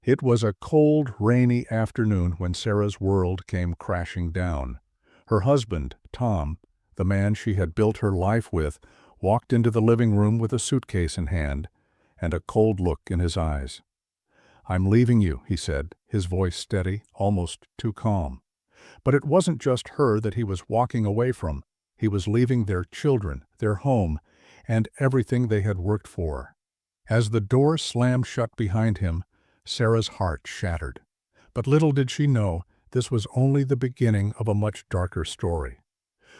It was a cold, rainy afternoon when Sarah's world came crashing down. Her husband, Tom, the man she had built her life with, walked into the living room with a suitcase in hand and a cold look in his eyes. "I'm leaving you," he said, his voice steady, almost too calm. But it wasn't just her that he was walking away from. He was leaving their children, their home, and everything they had worked for. As the door slammed shut behind him, Sarah's heart shattered. But little did she know, this was only the beginning of a much darker story.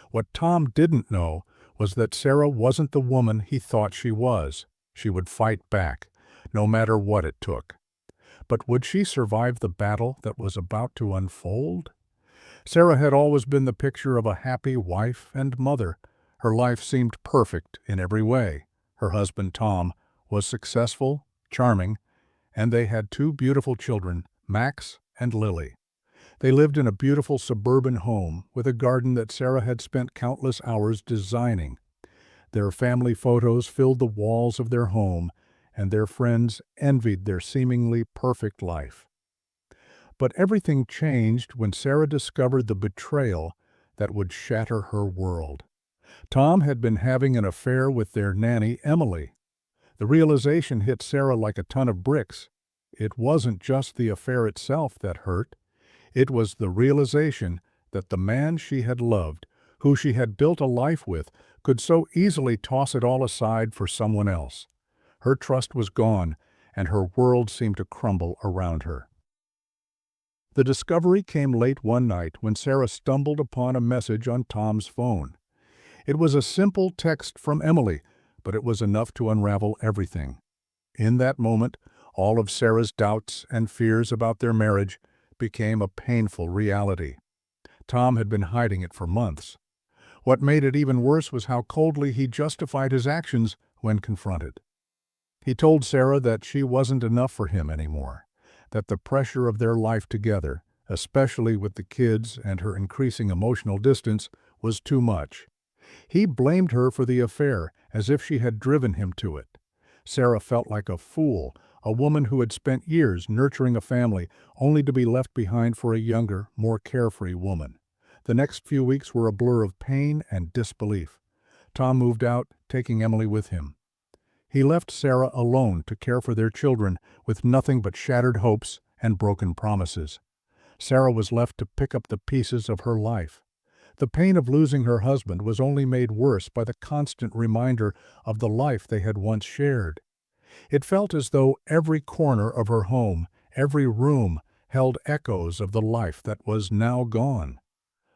What Tom didn't know was that Sarah wasn't the woman he thought she was. She would fight back, no matter what it took. But would she survive the battle that was about to unfold? Sarah had always been the picture of a happy wife and mother. Her life seemed perfect in every way. Her husband, Tom, was successful, charming, and they had two beautiful children, Max and Lily. They lived in a beautiful suburban home with a garden that Sarah had spent countless hours designing. Their family photos filled the walls of their home, and their friends envied their seemingly perfect life. But everything changed when Sarah discovered the betrayal that would shatter her world. Tom had been having an affair with their nanny, Emily. The realization hit Sarah like a ton of bricks. It wasn't just the affair itself that hurt. It was the realization that the man she had loved, who she had built a life with, could so easily toss it all aside for someone else. Her trust was gone, and her world seemed to crumble around her. The discovery came late one night when Sarah stumbled upon a message on Tom's phone. It was a simple text from Emily, but it was enough to unravel everything. In that moment, all of Sarah's doubts and fears about their marriage became a painful reality. Tom had been hiding it for months. What made it even worse was how coldly he justified his actions when confronted. He told Sarah that she wasn't enough for him anymore, that the pressure of their life together, especially with the kids and her increasing emotional distance, was too much. He blamed her for the affair, as if she had driven him to it. Sarah felt like a fool, a woman who had spent years nurturing a family only to be left behind for a younger, more carefree woman. The next few weeks were a blur of pain and disbelief. Tom moved out, taking Emily with him. He left Sarah alone to care for their children with nothing but shattered hopes and broken promises. Sarah was left to pick up the pieces of her life. The pain of losing her husband was only made worse by the constant reminder of the life they had once shared. It felt as though every corner of her home, every room, held echoes of the life that was now gone.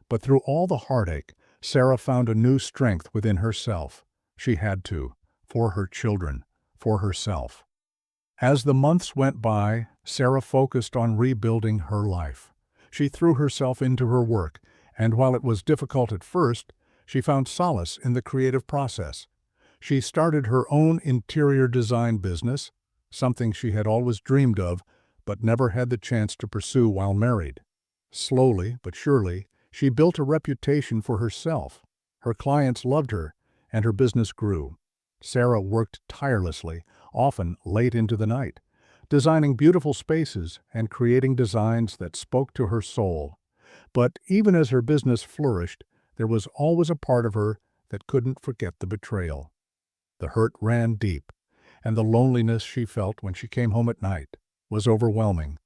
But through all the heartache, Sarah found a new strength within herself. She had to, for her children, for herself. As the months went by, Sarah focused on rebuilding her life. She threw herself into her work, and while it was difficult at first, she found solace in the creative process. She started her own interior design business, something she had always dreamed of, but never had the chance to pursue while married. Slowly but surely, she built a reputation for herself. Her clients loved her, and her business grew. Sarah worked tirelessly, often late into the night, designing beautiful spaces and creating designs that spoke to her soul. But even as her business flourished, there was always a part of her that couldn't forget the betrayal. The hurt ran deep, and the loneliness she felt when she came home at night was overwhelming.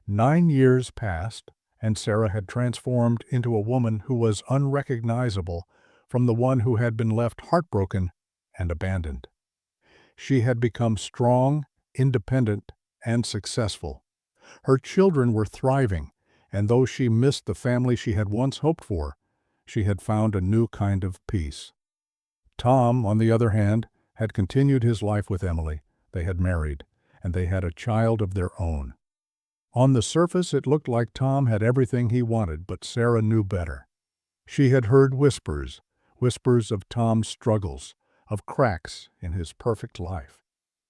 9 years passed, and Sarah had transformed into a woman who was unrecognizable from the one who had been left heartbroken and abandoned. She had become strong, independent, and successful. Her children were thriving, and though she missed the family she had once hoped for, she had found a new kind of peace. Tom, on the other hand, had continued his life with Emily. They had married, and they had a child of their own. On the surface, it looked like Tom had everything he wanted, but Sarah knew better. She had heard whispers of Tom's struggles, of cracks in his perfect life.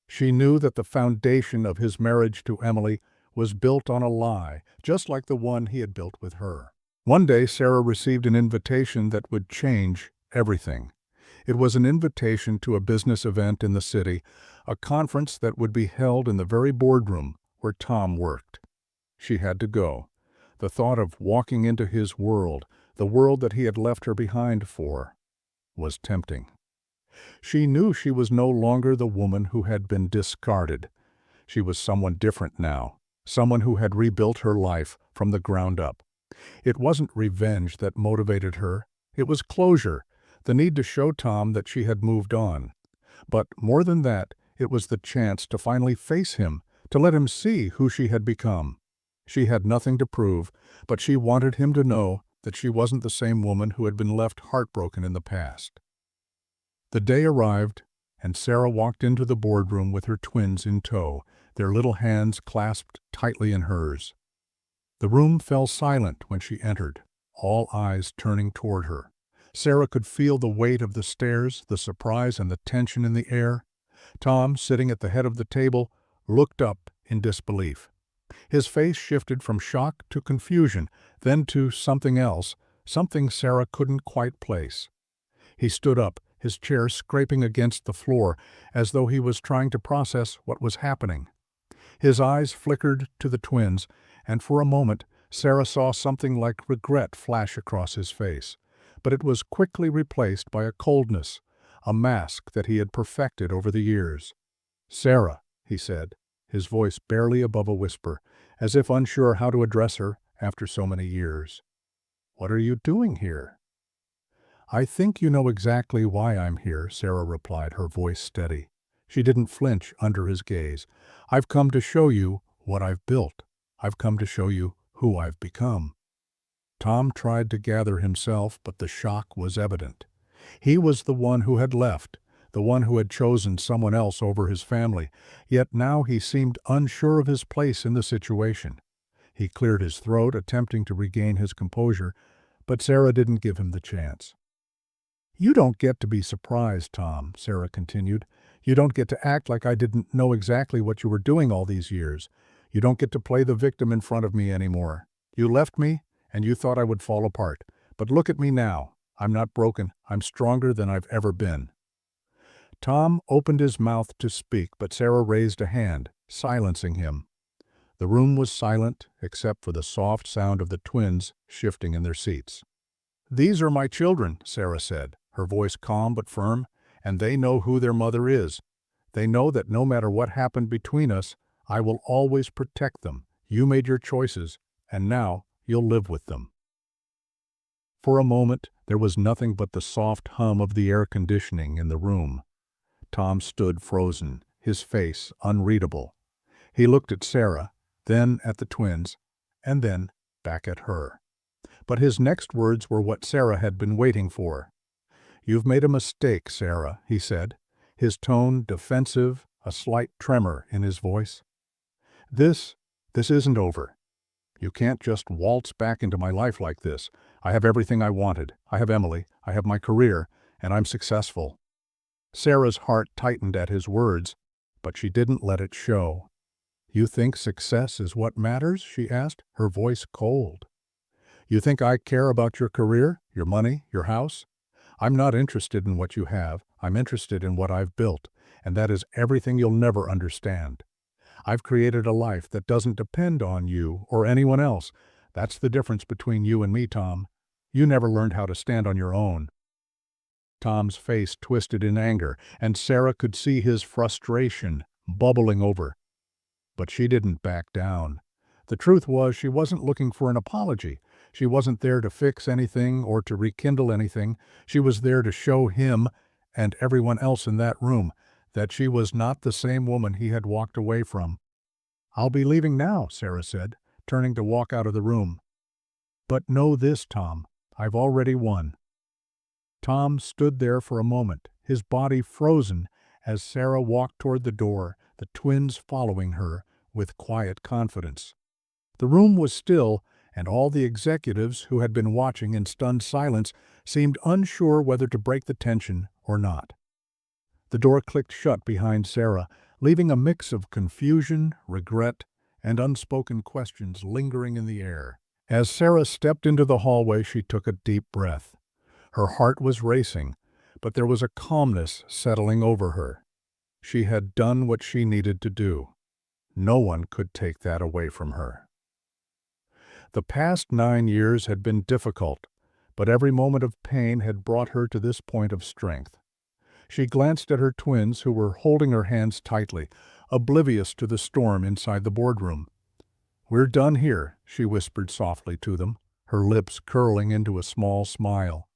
She knew that the foundation of his marriage to Emily was built on a lie, just like the one he had built with her. One day, Sarah received an invitation that would change everything. It was an invitation to a business event in the city, a conference that would be held in the very boardroom where Tom worked. She had to go. The thought of walking into his world, the world that he had left her behind for, was tempting. She knew she was no longer the woman who had been discarded. She was someone different now, someone who had rebuilt her life from the ground up. It wasn't revenge that motivated her. It was closure, the need to show Tom that she had moved on. But more than that, it was the chance to finally face him, to let him see who she had become. She had nothing to prove, but she wanted him to know that she wasn't the same woman who had been left heartbroken in the past. The day arrived, and Sarah walked into the boardroom with her twins in tow, their little hands clasped tightly in hers. The room fell silent when she entered, all eyes turning toward her. Sarah could feel the weight of the stares, the surprise, and the tension in the air. Tom, sitting at the head of the table, looked up in disbelief. His face shifted from shock to confusion, then to something else, something Sarah couldn't quite place. He stood up, his chair scraping against the floor, as though he was trying to process what was happening. His eyes flickered to the twins, and for a moment Sarah saw something like regret flash across his face. But it was quickly replaced by a coldness, a mask that he had perfected over the years. "Sarah," he said, his voice barely above a whisper, as if unsure how to address her after so many years. "What are you doing here?" "I think you know exactly why I'm here," Sarah replied, her voice steady. She didn't flinch under his gaze. "I've come to show you what I've built. I've come to show you who I've become." Tom tried to gather himself, but the shock was evident. He was the one who had left, the one who had chosen someone else over his family, yet now he seemed unsure of his place in the situation. He cleared his throat, attempting to regain his composure, but Sarah didn't give him the chance. "You don't get to be surprised, Tom," Sarah continued. "You don't get to act like I didn't know exactly what you were doing all these years. You don't get to play the victim in front of me anymore. You left me, and you thought I would fall apart. But look at me now. I'm not broken. I'm stronger than I've ever been." Tom opened his mouth to speak, but Sarah raised a hand, silencing him. The room was silent, except for the soft sound of the twins shifting in their seats. "These are my children," Sarah said, her voice calm but firm, "and they know who their mother is. They know that no matter what happened between us, I will always protect them. You made your choices, and now you'll live with them." For a moment, there was nothing but the soft hum of the air conditioning in the room. Tom stood frozen, his face unreadable. He looked at Sarah, then at the twins, and then back at her. But his next words were what Sarah had been waiting for. "You've made a mistake, Sarah," he said, his tone defensive, a slight tremor in his voice. This isn't over. You can't just waltz back into my life like this. I have everything I wanted. I have Emily, I have my career, and I'm successful." Sarah's heart tightened at his words, but she didn't let it show. "You think success is what matters?" she asked, her voice cold. "You think I care about your career, your money, your house? I'm not interested in what you have. I'm interested in what I've built, and that is everything you'll never understand. I've created a life that doesn't depend on you or anyone else. That's the difference between you and me, Tom. You never learned how to stand on your own." Tom's face twisted in anger, and Sarah could see his frustration bubbling over. But she didn't back down. The truth was, she wasn't looking for an apology. She wasn't there to fix anything or to rekindle anything. She was there to show him, and everyone else in that room, that she was not the same woman he had walked away from. "I'll be leaving now," Sarah said, turning to walk out of the room. "But know this, Tom, I've already won." Tom stood there for a moment, his body frozen, as Sarah walked toward the door, the twins following her with quiet confidence. The room was still, and all the executives who had been watching in stunned silence seemed unsure whether to break the tension or not. The door clicked shut behind Sarah, leaving a mix of confusion, regret, and unspoken questions lingering in the air. As Sarah stepped into the hallway, she took a deep breath. Her heart was racing, but there was a calmness settling over her. She had done what she needed to do. No one could take that away from her. The past 9 years had been difficult, but every moment of pain had brought her to this point of strength. She glanced at her twins, who were holding her hands tightly, oblivious to the storm inside the boardroom. "We're done here," she whispered softly to them, her lips curling into a small smile.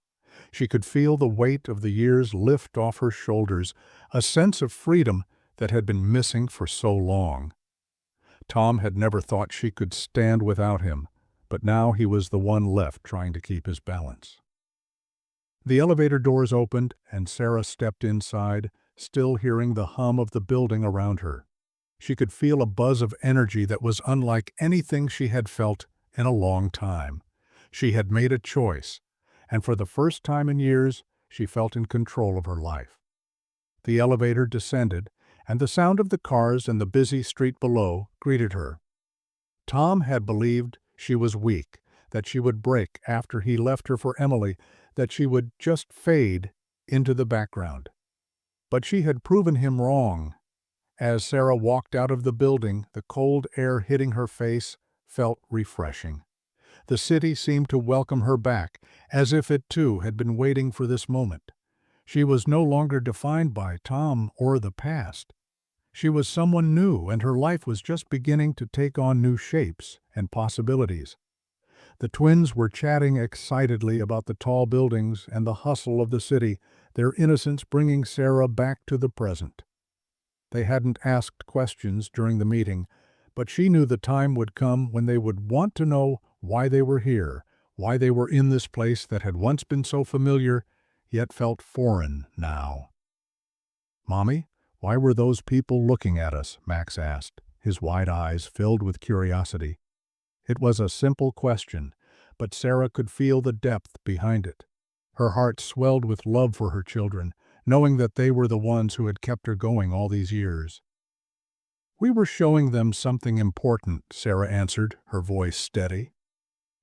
She could feel the weight of the years lift off her shoulders, a sense of freedom that had been missing for so long. Tom had never thought she could stand without him, but now he was the one left trying to keep his balance. The elevator doors opened, and Sarah stepped inside, still hearing the hum of the building around her. She could feel a buzz of energy that was unlike anything she had felt in a long time. She had made a choice, and for the first time in years, she felt in control of her life. The elevator descended, and the sound of the cars and the busy street below greeted her. Tom had believed she was weak, that she would break after he left her for Emily, that she would just fade into the background. But she had proven him wrong. As Sarah walked out of the building, the cold air hitting her face felt refreshing. The city seemed to welcome her back, as if it too had been waiting for this moment. She was no longer defined by Tom or the past. She was someone new, and her life was just beginning to take on new shapes and possibilities. The twins were chatting excitedly about the tall buildings and the hustle of the city, their innocence bringing Sarah back to the present. They hadn't asked questions during the meeting, but she knew the time would come when they would want to know why they were here, why they were in this place that had once been so familiar, yet felt foreign now. "Mommy, why were those people looking at us?" Max asked, his wide eyes filled with curiosity. It was a simple question, but Sarah could feel the depth behind it. Her heart swelled with love for her children, knowing that they were the ones who had kept her going all these years. "We were showing them something important," Sarah answered, her voice steady.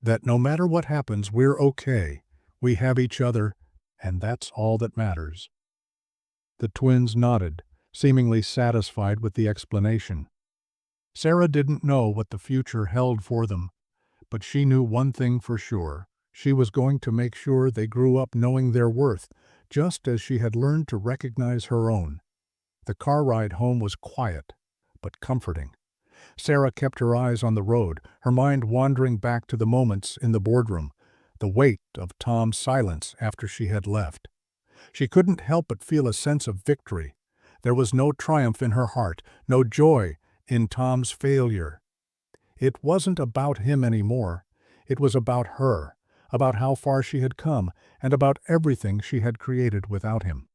"That no matter what happens, we're okay. We have each other, and that's all that matters." The twins nodded, seemingly satisfied with the explanation. Sarah didn't know what the future held for them, but she knew one thing for sure. She was going to make sure they grew up knowing their worth, just as she had learned to recognize her own. The car ride home was quiet, but comforting. Sarah kept her eyes on the road, her mind wandering back to the moments in the boardroom, the weight of Tom's silence after she had left. She couldn't help but feel a sense of victory. There was no triumph in her heart, no joy in Tom's failure. It wasn't about him anymore. It was about her, about how far she had come, and about everything she had created without him.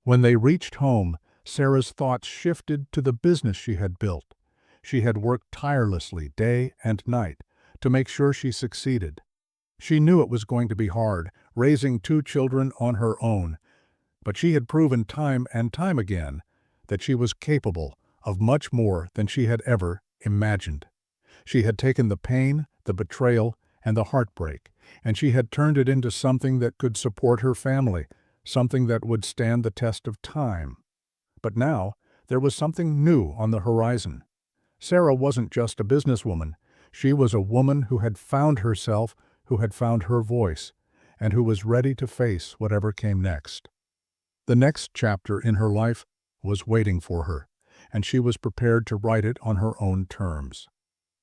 When they reached home, Sarah's thoughts shifted to the business she had built. She had worked tirelessly day and night to make sure she succeeded. She knew it was going to be hard, raising 2 children on her own, but she had proven time and time again that she was capable of much more than she had ever imagined. She had taken the pain, the betrayal, and the heartbreak, and she had turned it into something that could support her family, something that would stand the test of time. But now, there was something new on the horizon. Sarah wasn't just a businesswoman. She was a woman who had found herself, who had found her voice, and who was ready to face whatever came next. The next chapter in her life was waiting for her, and she was prepared to write it on her own terms.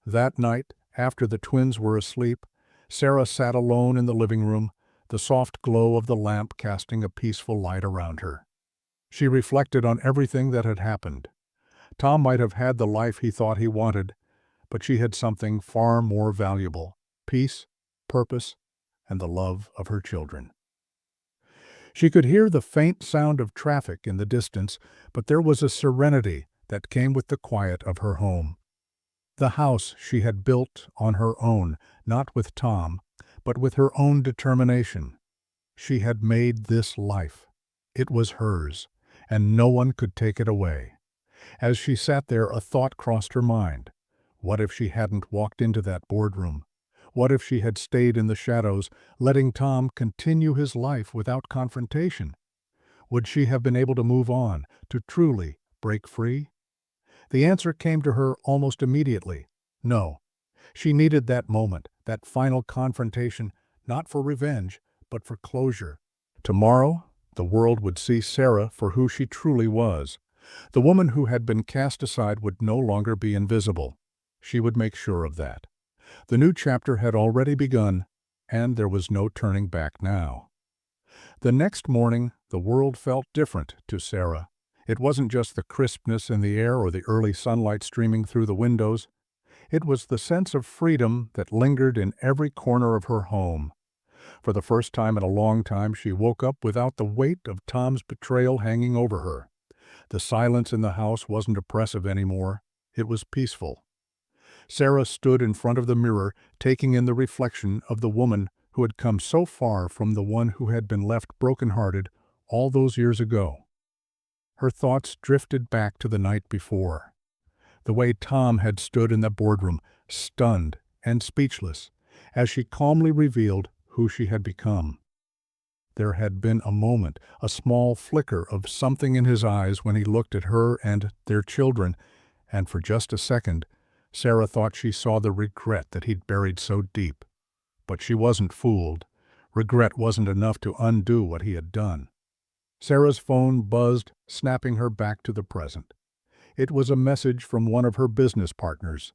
That night, after the twins were asleep, Sarah sat alone in the living room, the soft glow of the lamp casting a peaceful light around her. She reflected on everything that had happened. Tom might have had the life he thought he wanted, but she had something far more valuable: peace, purpose, and the love of her children. She could hear the faint sound of traffic in the distance, but there was a serenity that came with the quiet of her home. The house she had built on her own, not with Tom, but with her own determination. She had made this life. It was hers, and no one could take it away. As she sat there, a thought crossed her mind. What if she hadn't walked into that boardroom? What if she had stayed in the shadows, letting Tom continue his life without confrontation? Would she have been able to move on, to truly break free? The answer came to her almost immediately. No. She needed that moment, that final confrontation, not for revenge, but for closure. Tomorrow, the world would see Sarah for who she truly was. The woman who had been cast aside would no longer be invisible. She would make sure of that. The new chapter had already begun, and there was no turning back now. The next morning, the world felt different to Sarah. It wasn't just the crispness in the air or the early sunlight streaming through the windows. It was the sense of freedom that lingered in every corner of her home. For the first time in a long time, she woke up without the weight of Tom's betrayal hanging over her. The silence in the house wasn't oppressive anymore. It was peaceful. Sarah stood in front of the mirror, taking in the reflection of the woman who had come so far from the one who had been left broken-hearted all those years ago. Her thoughts drifted back to the night before. The way Tom had stood in the boardroom, stunned and speechless, as she calmly revealed who she had become. There had been a moment, a small flicker of something in his eyes when he looked at her and their children, and for just a second, Sarah thought she saw the regret that he'd buried so deep. But she wasn't fooled. Regret wasn't enough to undo what he had done. Sarah's phone buzzed, snapping her back to the present. It was a message from one of her business partners.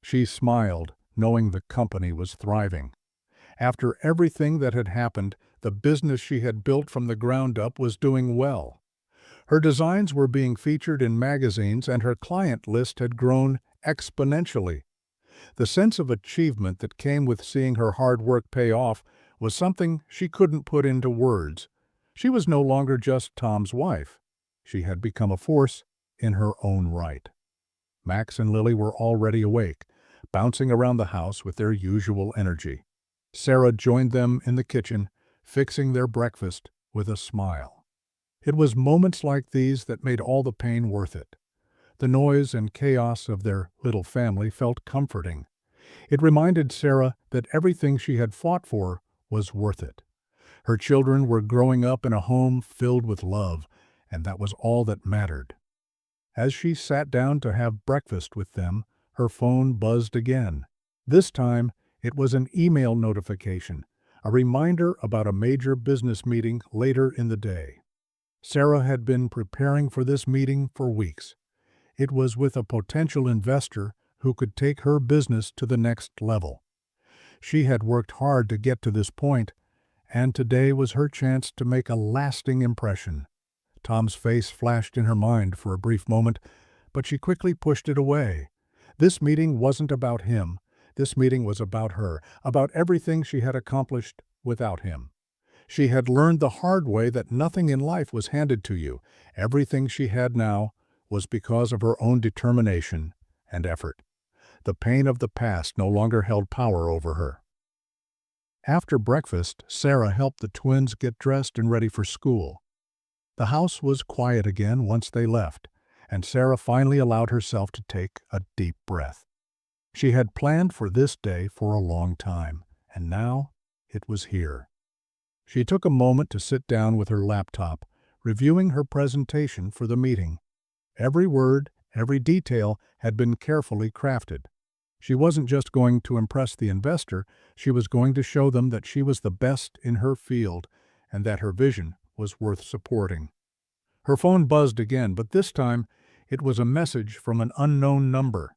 She smiled, knowing the company was thriving. After everything that had happened, the business she had built from the ground up was doing well. Her designs were being featured in magazines and her client list had grown exponentially. The sense of achievement that came with seeing her hard work pay off was something she couldn't put into words. She was no longer just Tom's wife. She had become a force in her own right. Max and Lily were already awake, bouncing around the house with their usual energy. Sarah joined them in the kitchen, fixing their breakfast with a smile. It was moments like these that made all the pain worth it. The noise and chaos of their little family felt comforting. It reminded Sarah that everything she had fought for was worth it. Her children were growing up in a home filled with love, and that was all that mattered. As she sat down to have breakfast with them, her phone buzzed again. This time, it was an email notification, a reminder about a major business meeting later in the day. Sarah had been preparing for this meeting for weeks. It was with a potential investor who could take her business to the next level. She had worked hard to get to this point, and today was her chance to make a lasting impression. Tom's face flashed in her mind for a brief moment, but she quickly pushed it away. This meeting wasn't about him. This meeting was about her, about everything she had accomplished without him. She had learned the hard way that nothing in life was handed to you. Everything she had now was because of her own determination and effort. The pain of the past no longer held power over her. After breakfast, Sarah helped the twins get dressed and ready for school. The house was quiet again once they left, and Sarah finally allowed herself to take a deep breath. She had planned for this day for a long time, and now it was here. She took a moment to sit down with her laptop, reviewing her presentation for the meeting. Every word, every detail had been carefully crafted. She wasn't just going to impress the investor, she was going to show them that she was the best in her field and that her vision was worth supporting. Her phone buzzed again, but this time it was a message from an unknown number.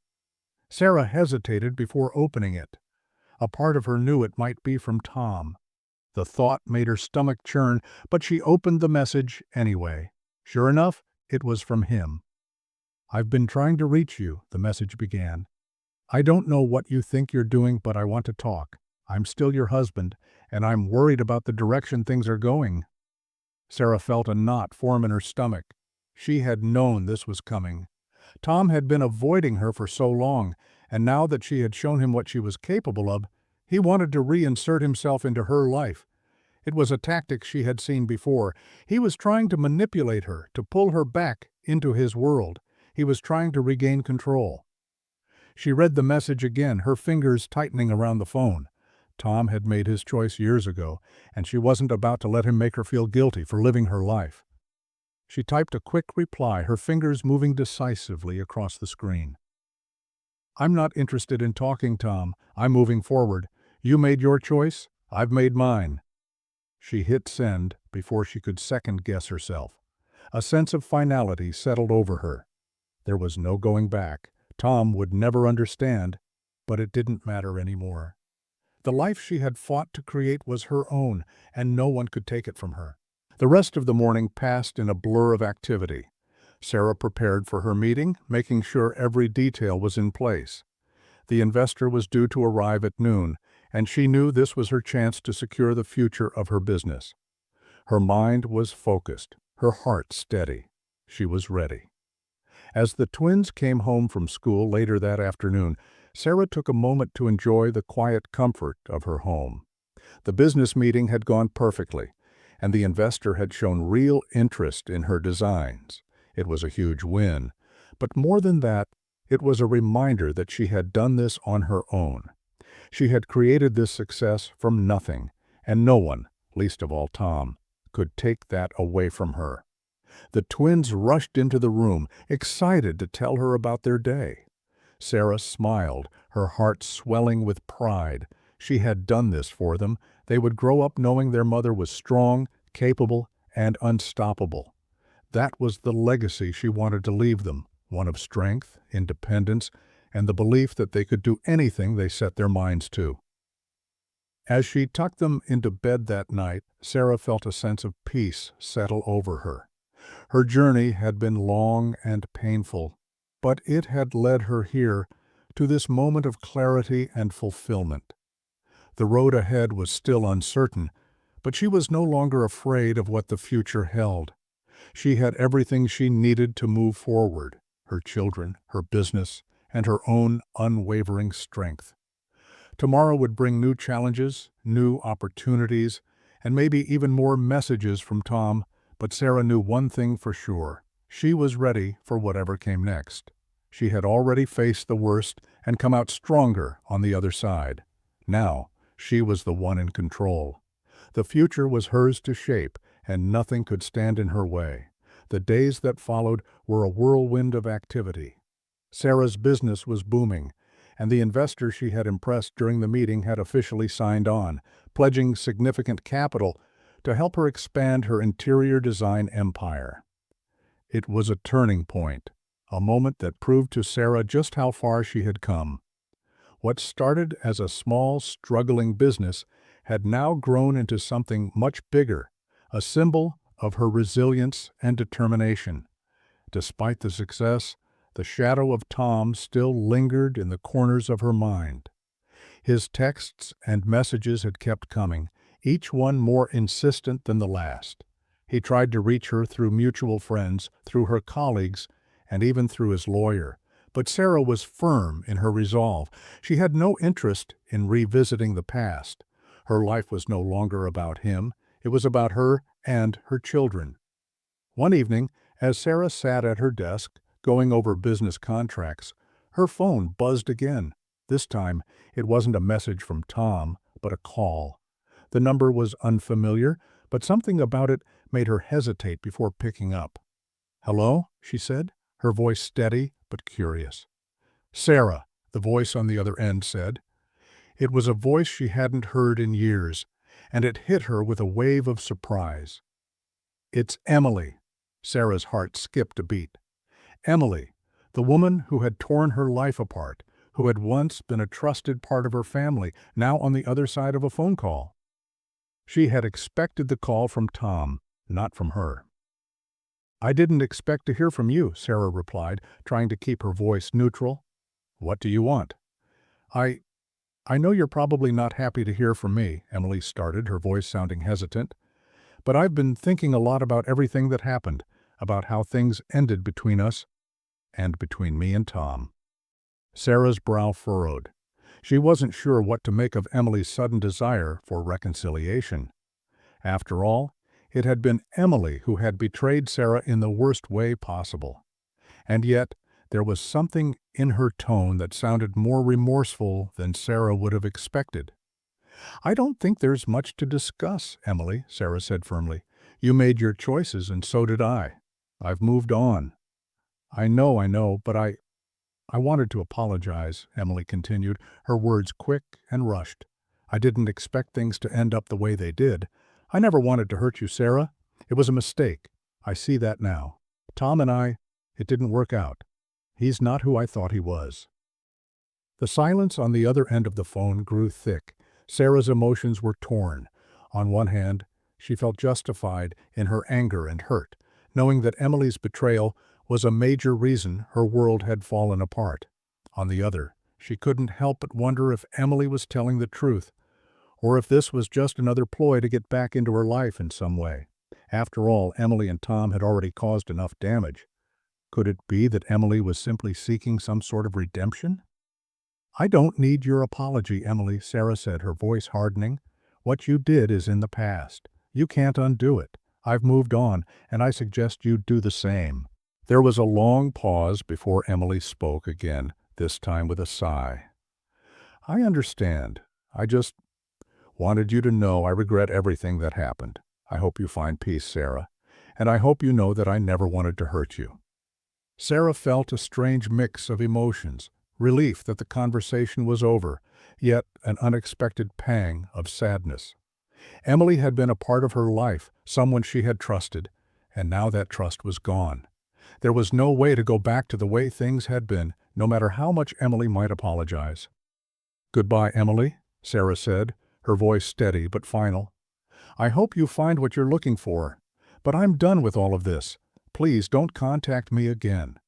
Sarah hesitated before opening it. A part of her knew it might be from Tom. The thought made her stomach churn, but she opened the message anyway. Sure enough, it was from him. "I've been trying to reach you," the message began. "I don't know what you think you're doing, but I want to talk. I'm still your husband, and I'm worried about the direction things are going." Sarah felt a knot form in her stomach. She had known this was coming. Tom had been avoiding her for so long, and now that she had shown him what she was capable of, he wanted to reinsert himself into her life. It was a tactic she had seen before. He was trying to manipulate her, to pull her back into his world. He was trying to regain control. She read the message again, her fingers tightening around the phone. Tom had made his choice years ago, and she wasn't about to let him make her feel guilty for living her life. She typed a quick reply, her fingers moving decisively across the screen. "I'm not interested in talking, Tom. I'm moving forward. You made your choice. I've made mine." She hit send before she could second-guess herself. A sense of finality settled over her. There was no going back. Tom would never understand, but it didn't matter anymore. The life she had fought to create was her own, and no one could take it from her. The rest of the morning passed in a blur of activity. Sarah prepared for her meeting, making sure every detail was in place. The investor was due to arrive at noon, and she knew this was her chance to secure the future of her business. Her mind was focused, her heart steady. She was ready. As the twins came home from school later that afternoon, Sarah took a moment to enjoy the quiet comfort of her home. The business meeting had gone perfectly, and the investor had shown real interest in her designs. It was a huge win, but more than that, it was a reminder that she had done this on her own. She had created this success from nothing, and no one, least of all Tom, could take that away from her. The twins rushed into the room, excited to tell her about their day. Sarah smiled, her heart swelling with pride. She had done this for them. They would grow up knowing their mother was strong, capable, and unstoppable. That was the legacy she wanted to leave them, one of strength, independence, and the belief that they could do anything they set their minds to. As she tucked them into bed that night, Sarah felt a sense of peace settle over her. Her journey had been long and painful, but it had led her here, to this moment of clarity and fulfillment. The road ahead was still uncertain, but she was no longer afraid of what the future held. She had everything she needed to move forward: her children, her business, and her own unwavering strength. Tomorrow would bring new challenges, new opportunities, and maybe even more messages from Tom, but Sarah knew one thing for sure: she was ready for whatever came next. She had already faced the worst and come out stronger on the other side. Now, she was the one in control. The future was hers to shape, and nothing could stand in her way. The days that followed were a whirlwind of activity. Sarah's business was booming, and the investor she had impressed during the meeting had officially signed on, pledging significant capital to help her expand her interior design empire. It was a turning point, a moment that proved to Sarah just how far she had come. What started as a small, struggling business had now grown into something much bigger, a symbol of her resilience and determination. Despite the success, the shadow of Tom still lingered in the corners of her mind. His texts and messages had kept coming, each one more insistent than the last. He tried to reach her through mutual friends, through her colleagues, and even through his lawyer. But Sarah was firm in her resolve. She had no interest in revisiting the past. Her life was no longer about him. It was about her and her children. One evening, as Sarah sat at her desk, going over business contracts, her phone buzzed again. This time, it wasn't a message from Tom, but a call. The number was unfamiliar, but something about it made her hesitate before picking up. "Hello?" she said, her voice steady but curious. "Sarah," the voice on the other end said. It was a voice she hadn't heard in years, and it hit her with a wave of surprise. "It's Emily." Sarah's heart skipped a beat. Emily, the woman who had torn her life apart, who had once been a trusted part of her family, now on the other side of a phone call. She had expected the call from Tom, not from her. "I didn't expect to hear from you," Sarah replied, trying to keep her voice neutral. "What do you want?" I know you're probably not happy to hear from me," Emily started, her voice sounding hesitant. "But I've been thinking a lot about everything that happened, about how things ended between us, and between me and Tom." Sarah's brow furrowed. She wasn't sure what to make of Emily's sudden desire for reconciliation. After all, it had been Emily who had betrayed Sarah in the worst way possible. And yet, there was something in her tone that sounded more remorseful than Sarah would have expected. "I don't think there's much to discuss, Emily," Sarah said firmly. "You made your choices, and so did I." I've moved on. I know, but I wanted to apologize," Emily continued, her words quick and rushed. "I didn't expect things to end up the way they did. I never wanted to hurt you, Sarah. It was a mistake. I see that now. Tom and it didn't work out. He's not who I thought he was." The silence on the other end of the phone grew thick. Sarah's emotions were torn. On one hand, she felt justified in her anger and hurt, knowing that Emily's betrayal was a major reason her world had fallen apart. On the other, she couldn't help but wonder if Emily was telling the truth, or if this was just another ploy to get back into her life in some way. After all, Emily and Tom had already caused enough damage. Could it be that Emily was simply seeking some sort of redemption? "I don't need your apology, Emily," Sarah said, her voice hardening. "What you did is in the past. You can't undo it. I've moved on, and I suggest you do the same." There was a long pause before Emily spoke again, this time with a sigh. "I understand. I just wanted you to know I regret everything that happened. I hope you find peace, Sarah, and I hope you know that I never wanted to hurt you." Sarah felt a strange mix of emotions, relief that the conversation was over, yet an unexpected pang of sadness. Emily had been a part of her life, someone she had trusted, and now that trust was gone. There was no way to go back to the way things had been, no matter how much Emily might apologize. "Goodbye, Emily," Sarah said, her voice steady but final. "I hope you find what you're looking for, but I'm done with all of this. Please don't contact me again."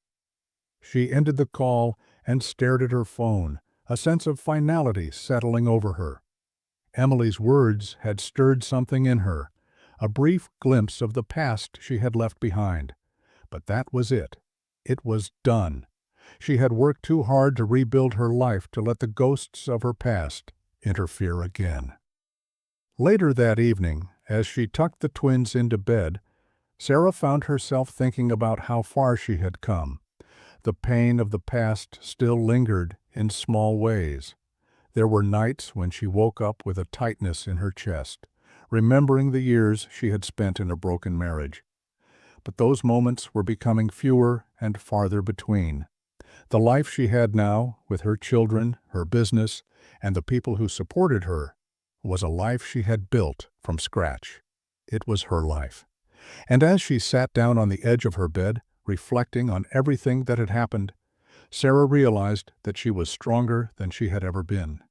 She ended the call and stared at her phone, a sense of finality settling over her. Emily's words had stirred something in her, a brief glimpse of the past she had left behind. But that was it. It was done. She had worked too hard to rebuild her life to let the ghosts of her past interfere again. Later that evening, as she tucked the twins into bed, Sarah found herself thinking about how far she had come. The pain of the past still lingered in small ways. There were nights when she woke up with a tightness in her chest, remembering the years she had spent in a broken marriage. But those moments were becoming fewer and farther between. The life she had now, with her children, her business, and the people who supported her, was a life she had built from scratch. It was her life. And as she sat down on the edge of her bed, reflecting on everything that had happened, Sarah realized that she was stronger than she had ever been.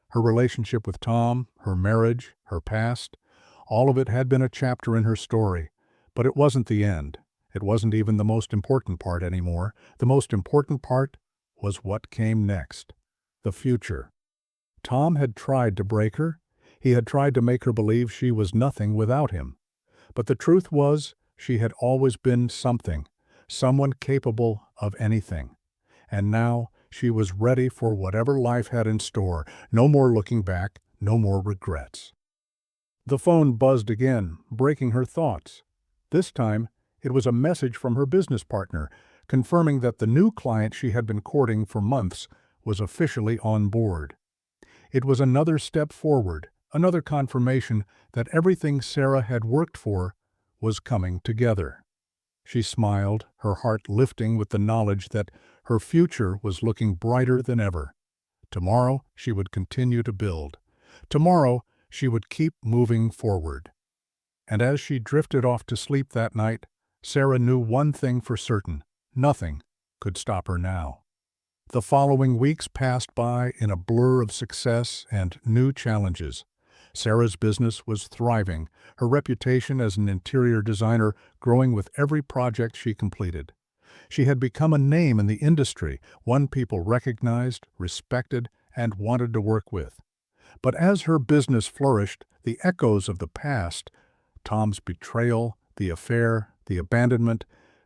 Her relationship with Tom, her marriage, her past, all of it had been a chapter in her story. But it wasn't the end. It wasn't even the most important part anymore. The most important part was what came next. The future. Tom had tried to break her. He had tried to make her believe she was nothing without him. But the truth was, she had always been something, someone capable of anything. And now she was ready for whatever life had in store. No more looking back, no more regrets. The phone buzzed again, breaking her thoughts. This time, it was a message from her business partner, confirming that the new client she had been courting for months was officially on board. It was another step forward, another confirmation that everything Sarah had worked for was coming together. She smiled, her heart lifting with the knowledge that her future was looking brighter than ever. Tomorrow, she would continue to build. Tomorrow, she would keep moving forward. And as she drifted off to sleep that night, Sarah knew one thing for certain: nothing could stop her now. The following weeks passed by in a blur of success and new challenges. Sarah's business was thriving, her reputation as an interior designer growing with every project she completed. She had become a name in the industry, one people recognized, respected, and wanted to work with. But as her business flourished, the echoes of the past, Tom's betrayal, the affair, the abandonment,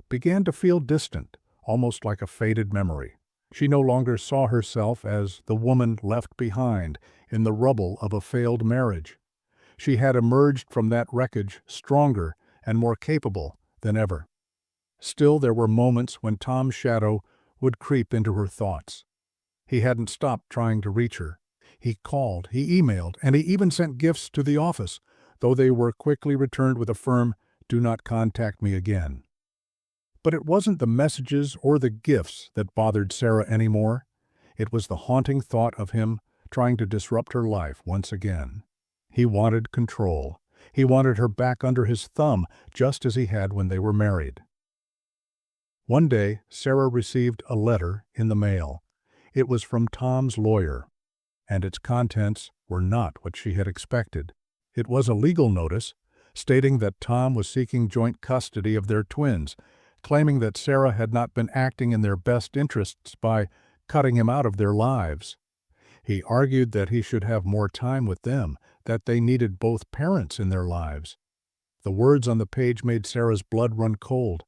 began to feel distant, almost like a faded memory. She no longer saw herself as the woman left behind in the rubble of a failed marriage. She had emerged from that wreckage stronger and more capable than ever. Still, there were moments when Tom's shadow would creep into her thoughts. He hadn't stopped trying to reach her. He called, he emailed, and he even sent gifts to the office, though they were quickly returned with a firm, "Do not contact me again." But it wasn't the messages or the gifts that bothered Sarah anymore. It was the haunting thought of him trying to disrupt her life once again. He wanted control. He wanted her back under his thumb, just as he had when they were married. One day, Sarah received a letter in the mail. It was from Tom's lawyer, and its contents were not what she had expected. It was a legal notice stating that Tom was seeking joint custody of their twins, claiming that Sarah had not been acting in their best interests by cutting him out of their lives. He argued that he should have more time with them, that they needed both parents in their lives. The words on the page made Sarah's blood run cold.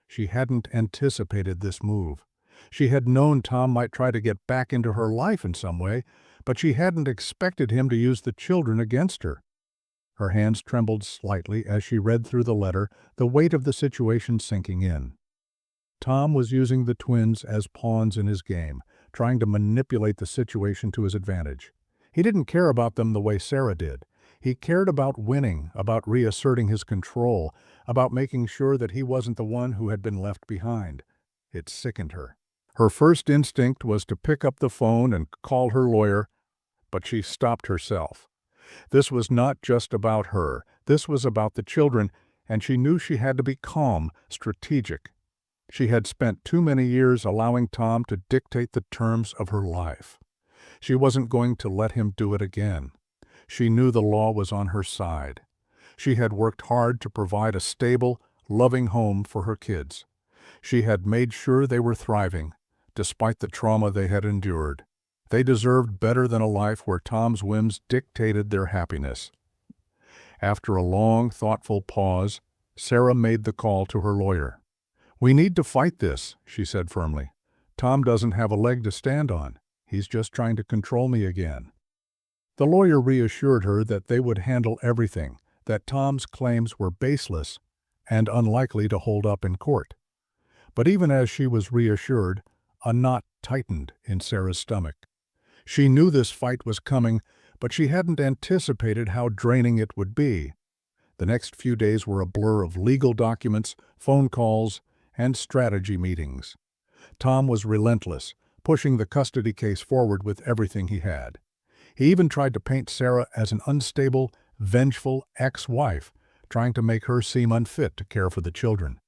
She hadn't anticipated this move. She had known Tom might try to get back into her life in some way, but she hadn't expected him to use the children against her. Her hands trembled slightly as she read through the letter, the weight of the situation sinking in. Tom was using the twins as pawns in his game, trying to manipulate the situation to his advantage. He didn't care about them the way Sarah did. He cared about winning, about reasserting his control, about making sure that he wasn't the one who had been left behind. It sickened her. Her first instinct was to pick up the phone and call her lawyer, but she stopped herself. This was not just about her. This was about the children, and she knew she had to be calm, strategic. She had spent too many years allowing Tom to dictate the terms of her life. She wasn't going to let him do it again. She knew the law was on her side. She had worked hard to provide a stable, loving home for her kids. She had made sure they were thriving, despite the trauma they had endured. They deserved better than a life where Tom's whims dictated their happiness. After a long, thoughtful pause, Sarah made the call to her lawyer. "We need to fight this," she said firmly. "Tom doesn't have a leg to stand on. He's just trying to control me again." The lawyer reassured her that they would handle everything, that Tom's claims were baseless and unlikely to hold up in court. But even as she was reassured, a knot tightened in Sarah's stomach. She knew this fight was coming, but she hadn't anticipated how draining it would be. The next few days were a blur of legal documents, phone calls, and strategy meetings. Tom was relentless, pushing the custody case forward with everything he had. He even tried to paint Sarah as an unstable, vengeful ex-wife, trying to make her seem unfit to care for the children.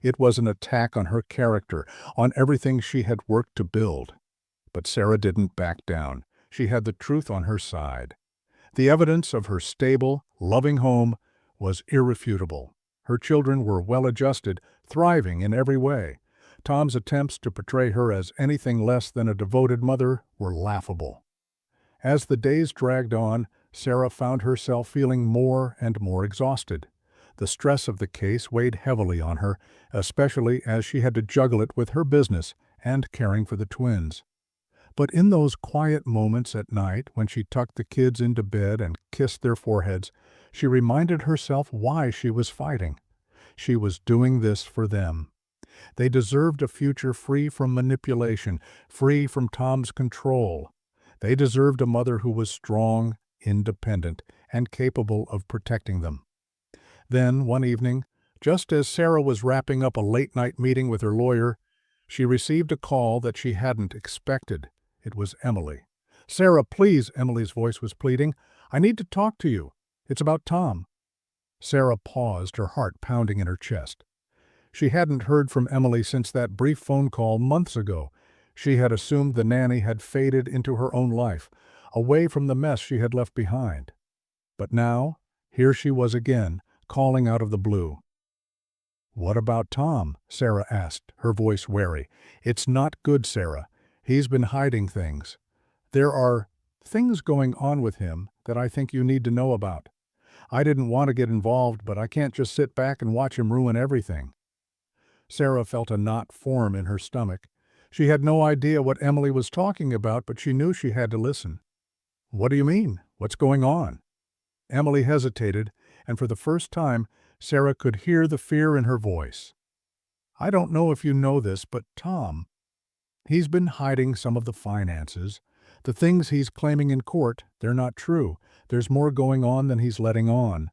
It was an attack on her character, on everything she had worked to build. But Sarah didn't back down. She had the truth on her side. The evidence of her stable, loving home was irrefutable. Her children were well-adjusted, thriving in every way. Tom's attempts to portray her as anything less than a devoted mother were laughable. As the days dragged on, Sarah found herself feeling more and more exhausted. The stress of the case weighed heavily on her, especially as she had to juggle it with her business and caring for the twins. But in those quiet moments at night when she tucked the kids into bed and kissed their foreheads, she reminded herself why she was fighting. She was doing this for them. They deserved a future free from manipulation, free from Tom's control. They deserved a mother who was strong, independent, and capable of protecting them. Then, one evening, just as Sarah was wrapping up a late-night meeting with her lawyer, she received a call that she hadn't expected. It was Emily. "Sarah, please," Emily's voice was pleading. "I need to talk to you. It's about Tom." Sarah paused, her heart pounding in her chest. She hadn't heard from Emily since that brief phone call months ago. She had assumed the nanny had faded into her own life, away from the mess she had left behind. But now, here she was again, calling out of the blue. "What about Tom?" Sarah asked, her voice wary. "It's not good, Sarah. He's been hiding things. There are things going on with him that I think you need to know about. I didn't want to get involved, but I can't just sit back and watch him ruin everything." Sarah felt a knot form in her stomach. She had no idea what Emily was talking about, but she knew she had to listen. "What do you mean? What's going on?" Emily hesitated, and for the first time, Sarah could hear the fear in her voice. "I don't know if you know this, but Tom, he's been hiding some of the finances. The things he's claiming in court, they're not true. There's more going on than he's letting on.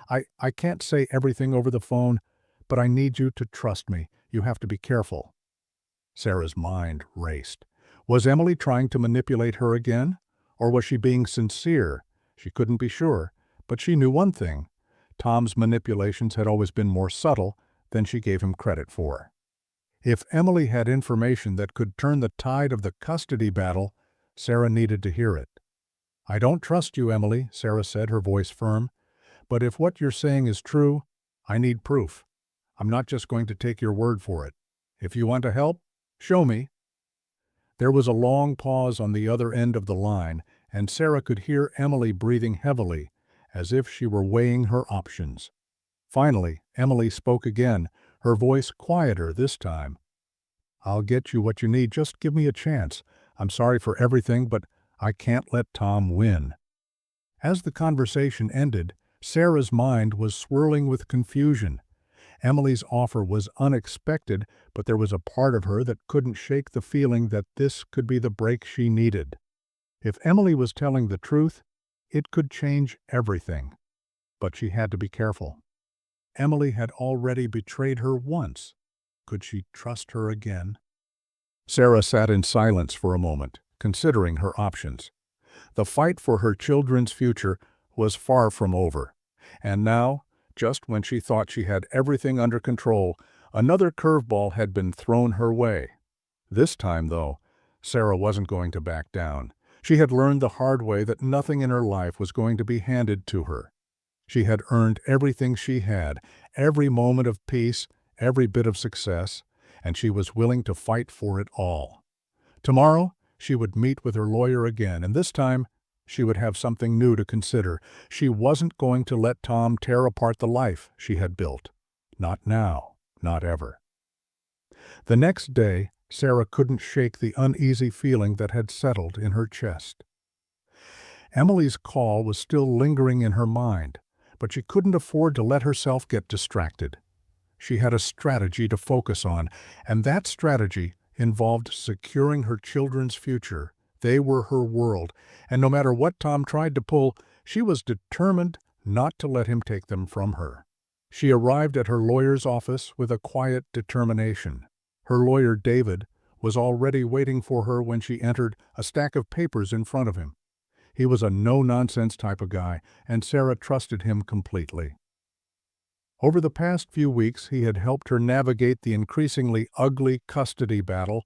I can't say everything over the phone, but I need you to trust me. You have to be careful." Sarah's mind raced. Was Emily trying to manipulate her again? Or was she being sincere? She couldn't be sure, but she knew one thing. Tom's manipulations had always been more subtle than she gave him credit for. If Emily had information that could turn the tide of the custody battle, Sarah needed to hear it. "I don't trust you, Emily," Sarah said, her voice firm. "But if what you're saying is true, I need proof. I'm not just going to take your word for it. If you want to help, show me." There was a long pause on the other end of the line, and Sarah could hear Emily breathing heavily, as if she were weighing her options. Finally, Emily spoke again, her voice quieter this time. "I'll get you what you need. Just give me a chance. I'm sorry for everything, but I can't let Tom win." As the conversation ended, Sarah's mind was swirling with confusion. Emily's offer was unexpected, but there was a part of her that couldn't shake the feeling that this could be the break she needed. If Emily was telling the truth, it could change everything. But she had to be careful. Emily had already betrayed her once. Could she trust her again? Sarah sat in silence for a moment, considering her options. The fight for her children's future was far from over. And now, just when she thought she had everything under control, another curveball had been thrown her way. This time, though, Sarah wasn't going to back down. She had learned the hard way that nothing in her life was going to be handed to her. She had earned everything she had, every moment of peace, every bit of success, and she was willing to fight for it all. Tomorrow, she would meet with her lawyer again, and this time, she would have something new to consider. She wasn't going to let Tom tear apart the life she had built. Not now, not ever. The next day, Sarah couldn't shake the uneasy feeling that had settled in her chest. Emily's call was still lingering in her mind, but she couldn't afford to let herself get distracted. She had a strategy to focus on, and that strategy involved securing her children's future. They were her world, and no matter what Tom tried to pull, she was determined not to let him take them from her. She arrived at her lawyer's office with a quiet determination. Her lawyer, David, was already waiting for her when she entered, a stack of papers in front of him. He was a no-nonsense type of guy, and Sarah trusted him completely. Over the past few weeks, he had helped her navigate the increasingly ugly custody battle,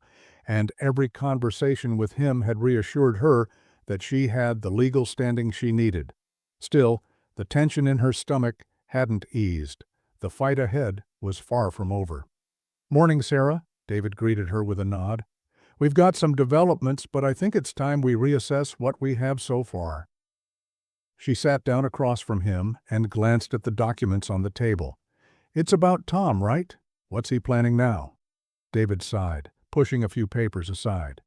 and every conversation with him had reassured her that she had the legal standing she needed. Still, the tension in her stomach hadn't eased. The fight ahead was far from over. "Morning, Sarah," David greeted her with a nod. "We've got some developments, but I think it's time we reassess what we have so far." She sat down across from him and glanced at the documents on the table. "It's about Tom, right? What's he planning now?" David sighed, pushing a few papers aside.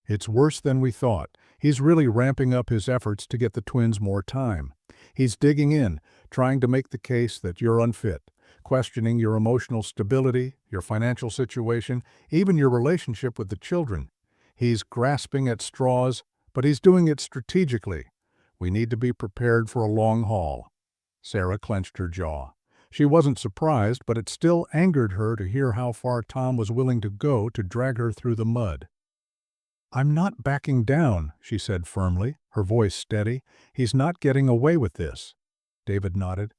"It's worse than we thought. He's really ramping up his efforts to get the twins more time. He's digging in, trying to make the case that you're unfit, questioning your emotional stability, your financial situation, even your relationship with the children. He's grasping at straws, but he's doing it strategically. We need to be prepared for a long haul." Sarah clenched her jaw. She wasn't surprised, but it still angered her to hear how far Tom was willing to go to drag her through the mud. "I'm not backing down," she said firmly, her voice steady. "He's not getting away with this." David nodded.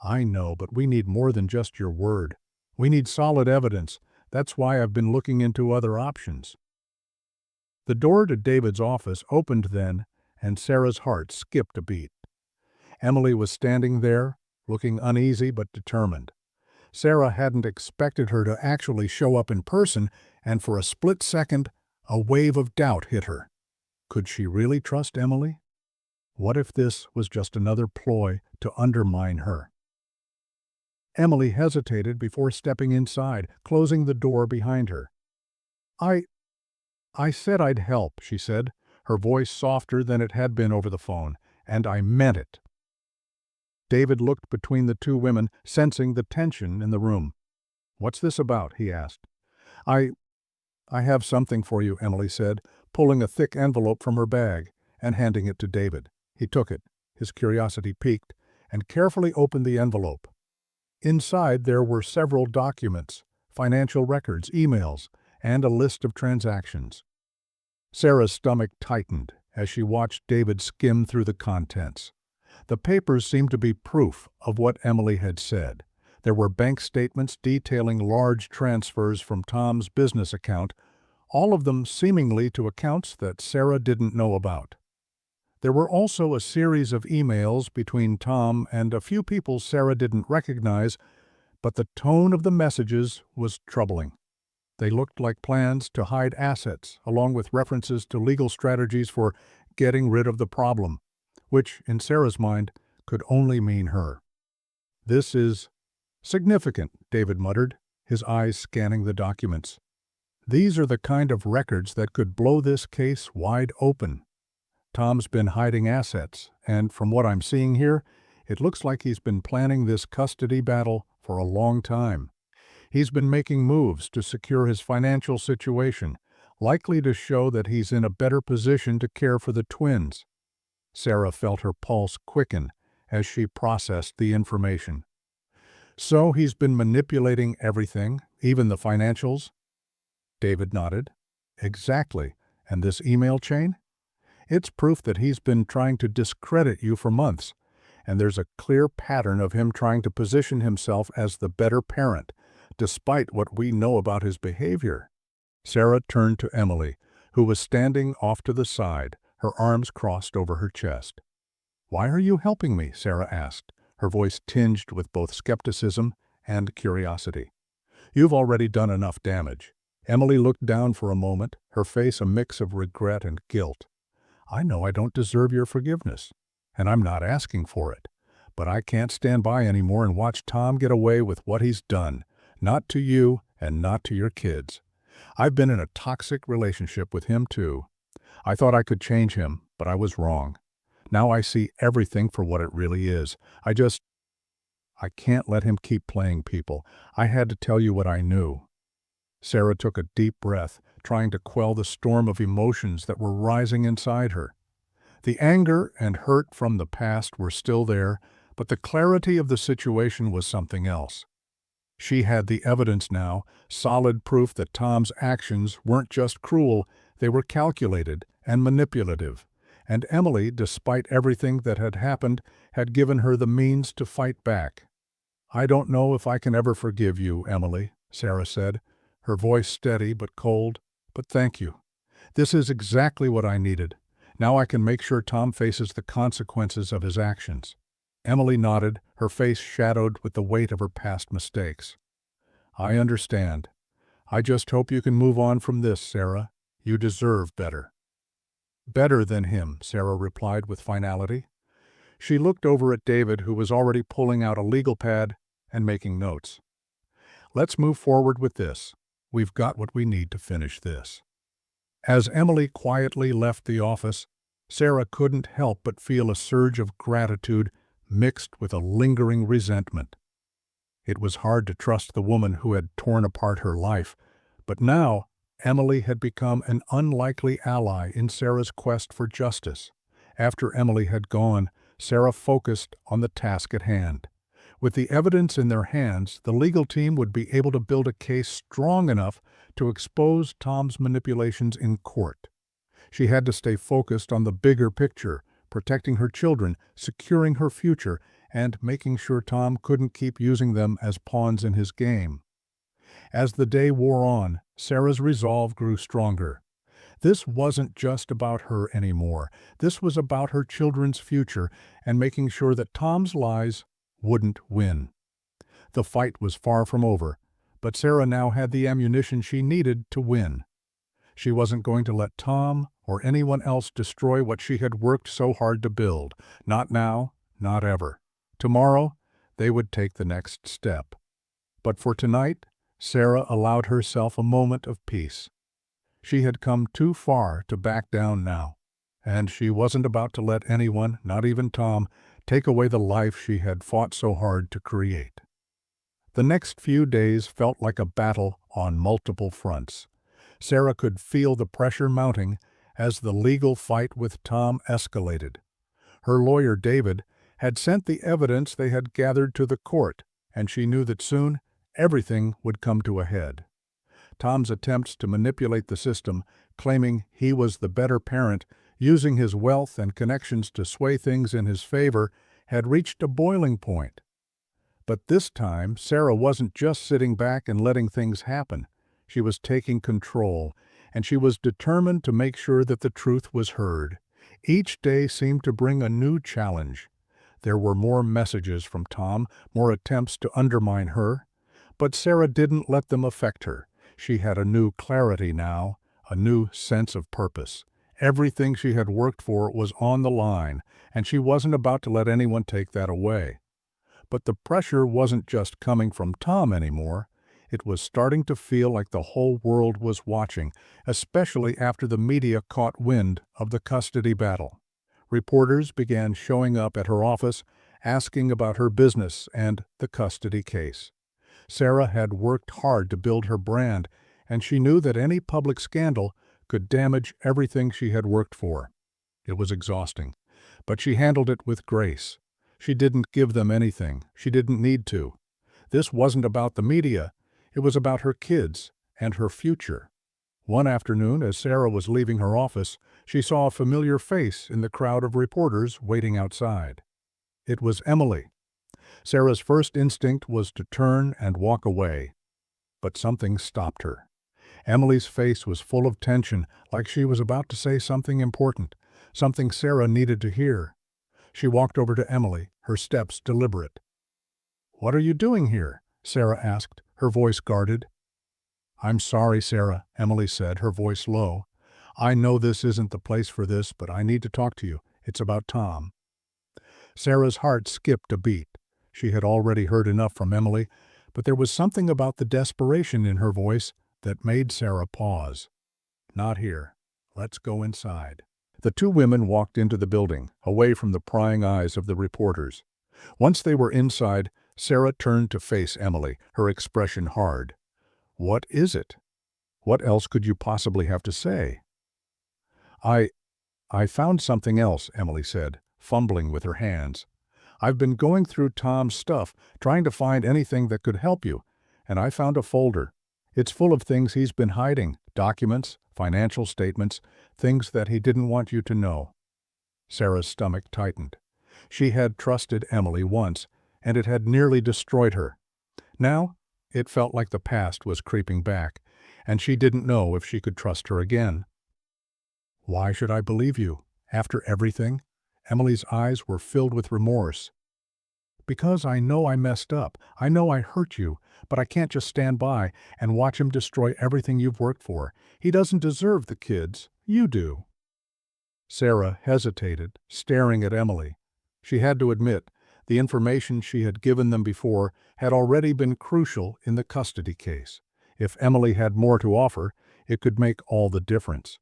"I know, but we need more than just your word. We need solid evidence. That's why I've been looking into other options." The door to David's office opened then, and Sarah's heart skipped a beat. Emily was standing there, looking uneasy but determined. Sarah hadn't expected her to actually show up in person, and for a split second, a wave of doubt hit her. Could she really trust Emily? What if this was just another ploy to undermine her? Emily hesitated before stepping inside, closing the door behind her. I said I'd help," she said, her voice softer than it had been over the phone, "and I meant it." David looked between the two women, sensing the tension in the room. "What's this about?" he asked. I have something for you," Emily said, pulling a thick envelope from her bag and handing it to David. He took it, his curiosity piqued, and carefully opened the envelope. Inside there were several documents, financial records, emails, and a list of transactions. Sarah's stomach tightened as she watched David skim through the contents. The papers seemed to be proof of what Emily had said. There were bank statements detailing large transfers from Tom's business account, all of them seemingly to accounts that Sarah didn't know about. There were also a series of emails between Tom and a few people Sarah didn't recognize, but the tone of the messages was troubling. They looked like plans to hide assets, along with references to legal strategies for getting rid of the problem, which, in Sarah's mind, could only mean her. "This is significant," David muttered, his eyes scanning the documents. "These are the kind of records that could blow this case wide open. Tom's been hiding assets, and from what I'm seeing here, it looks like he's been planning this custody battle for a long time. He's been making moves to secure his financial situation, likely to show that he's in a better position to care for the twins." Sarah felt her pulse quicken as she processed the information. "So he's been manipulating everything, even the financials?" David nodded. "Exactly. And this email chain? It's proof that he's been trying to discredit you for months, and there's a clear pattern of him trying to position himself as the better parent, despite what we know about his behavior." Sarah turned to Emily, who was standing off to the side, her arms crossed over her chest. "Why are you helping me?" Sarah asked, her voice tinged with both skepticism and curiosity. "You've already done enough damage." Emily looked down for a moment, her face a mix of regret and guilt. "I know I don't deserve your forgiveness, and I'm not asking for it. But I can't stand by anymore and watch Tom get away with what he's done, not to you and not to your kids. I've been in a toxic relationship with him too. I thought I could change him, but I was wrong. Now I see everything for what it really is. I can't let him keep playing people. I had to tell you what I knew." Sarah took a deep breath, trying to quell the storm of emotions that were rising inside her. The anger and hurt from the past were still there, but the clarity of the situation was something else. She had the evidence now, solid proof that Tom's actions weren't just cruel, they were calculated and manipulative. And Emily, despite everything that had happened, had given her the means to fight back. "I don't know if I can ever forgive you, Emily," Sarah said, her voice steady but cold, "but thank you. This is exactly what I needed. Now I can make sure Tom faces the consequences of his actions." Emily nodded, her face shadowed with the weight of her past mistakes. "I understand. I just hope you can move on from this, Sarah. You deserve better." "Better than him," Sarah replied with finality. She looked over at David, who was already pulling out a legal pad and making notes. "Let's move forward with this. We've got what we need to finish this." As Emily quietly left the office, Sarah couldn't help but feel a surge of gratitude mixed with a lingering resentment. It was hard to trust the woman who had torn apart her life, but now Emily had become an unlikely ally in Sarah's quest for justice. After Emily had gone, Sarah focused on the task at hand. With the evidence in their hands, the legal team would be able to build a case strong enough to expose Tom's manipulations in court. She had to stay focused on the bigger picture, protecting her children, securing her future, and making sure Tom couldn't keep using them as pawns in his game. As the day wore on, Sarah's resolve grew stronger. This wasn't just about her anymore. This was about her children's future and making sure that Tom's lies wouldn't win. The fight was far from over, but Sarah now had the ammunition she needed to win. She wasn't going to let Tom or anyone else destroy what she had worked so hard to build. Not now, not ever. Tomorrow, they would take the next step. But for tonight, Sarah allowed herself a moment of peace. She had come too far to back down now, and she wasn't about to let anyone, not even Tom, take away the life she had fought so hard to create. The next few days felt like a battle on multiple fronts. Sarah could feel the pressure mounting as the legal fight with Tom escalated. Her lawyer, David, had sent the evidence they had gathered to the court, and she knew that soon everything would come to a head. Tom's attempts to manipulate the system, claiming he was the better parent, using his wealth and connections to sway things in his favor, had reached a boiling point. But this time, Sarah wasn't just sitting back and letting things happen. She was taking control, and she was determined to make sure that the truth was heard. Each day seemed to bring a new challenge. There were more messages from Tom, more attempts to undermine her. But Sarah didn't let them affect her. She had a new clarity now, a new sense of purpose. Everything she had worked for was on the line, and she wasn't about to let anyone take that away. But the pressure wasn't just coming from Tom anymore. It was starting to feel like the whole world was watching, especially after the media caught wind of the custody battle. Reporters began showing up at her office, asking about her business and the custody case. Sarah had worked hard to build her brand, and she knew that any public scandal could damage everything she had worked for. It was exhausting, but she handled it with grace. She didn't give them anything. She didn't need to. This wasn't about the media. It was about her kids and her future. One afternoon, as Sarah was leaving her office, she saw a familiar face in the crowd of reporters waiting outside. It was Emily. Sarah's first instinct was to turn and walk away, but something stopped her. Emily's face was full of tension, like she was about to say something important, something Sarah needed to hear. She walked over to Emily, her steps deliberate. "What are you doing here?" Sarah asked, her voice guarded. "I'm sorry, Sarah," Emily said, her voice low. "I know this isn't the place for this, but I need to talk to you. It's about Tom." Sarah's heart skipped a beat. She had already heard enough from Emily, but there was something about the desperation in her voice that made Sarah pause. "Not here. Let's go inside." The two women walked into the building, away from the prying eyes of the reporters. Once they were inside, Sarah turned to face Emily, her expression hard. "What is it? What else could you possibly have to say?" I found something else," Emily said, fumbling with her hands. "I've been going through Tom's stuff, trying to find anything that could help you, and I found a folder. It's full of things he's been hiding, documents, financial statements, things that he didn't want you to know." Sarah's stomach tightened. She had trusted Emily once, and it had nearly destroyed her. Now, it felt like the past was creeping back, and she didn't know if she could trust her again. "Why should I believe you? After everything?" Emily's eyes were filled with remorse. "Because I know I messed up. I know I hurt you, but I can't just stand by and watch him destroy everything you've worked for. He doesn't deserve the kids. You do." Sarah hesitated, staring at Emily. She had to admit, the information she had given them before had already been crucial in the custody case. If Emily had more to offer, it could make all the difference.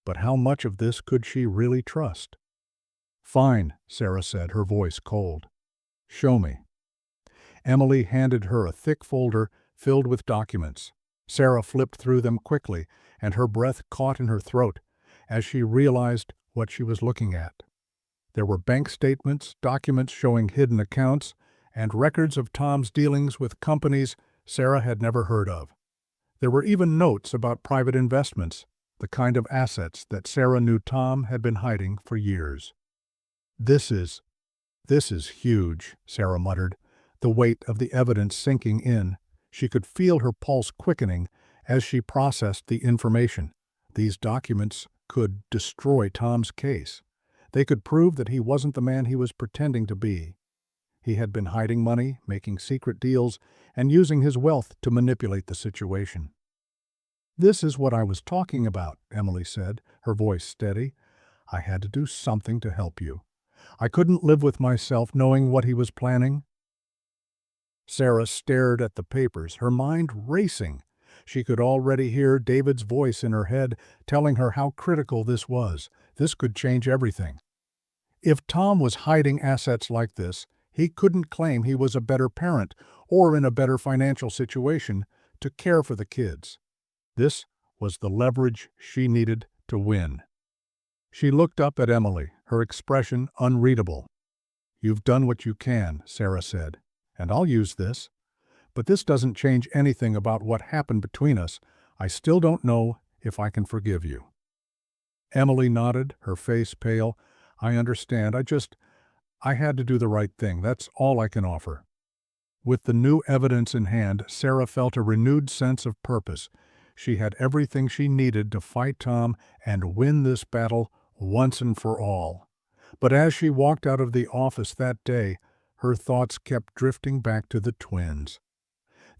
But how much of this could she really trust? "Fine," Sarah said, her voice cold. "Show me." Emily handed her a thick folder filled with documents. Sarah flipped through them quickly, and her breath caught in her throat as she realized what she was looking at. There were bank statements, documents showing hidden accounts, and records of Tom's dealings with companies Sarah had never heard of. There were even notes about private investments, the kind of assets that Sarah knew Tom had been hiding for years. This is huge," Sarah muttered, the weight of the evidence sinking in. She could feel her pulse quickening as she processed the information. These documents could destroy Tom's case. They could prove that he wasn't the man he was pretending to be. He had been hiding money, making secret deals, and using his wealth to manipulate the situation. "This is what I was talking about," Emily said, her voice steady. "I had to do something to help you. I couldn't live with myself knowing what he was planning." Sarah stared at the papers, her mind racing. She could already hear David's voice in her head telling her how critical this was. This could change everything. If Tom was hiding assets like this, he couldn't claim he was a better parent or in a better financial situation to care for the kids. This was the leverage she needed to win. She looked up at Emily, her expression unreadable. "You've done what you can," Sarah said, "and I'll use this. but this doesn't change anything about what happened between us. I still don't know if I can forgive you." Emily nodded, her face pale. "I understand. I had to do the right thing. That's all I can offer." With the new evidence in hand, Sarah felt a renewed sense of purpose. She had everything she needed to fight Tom and win this battle once and for all. But as she walked out of the office that day, her thoughts kept drifting back to the twins.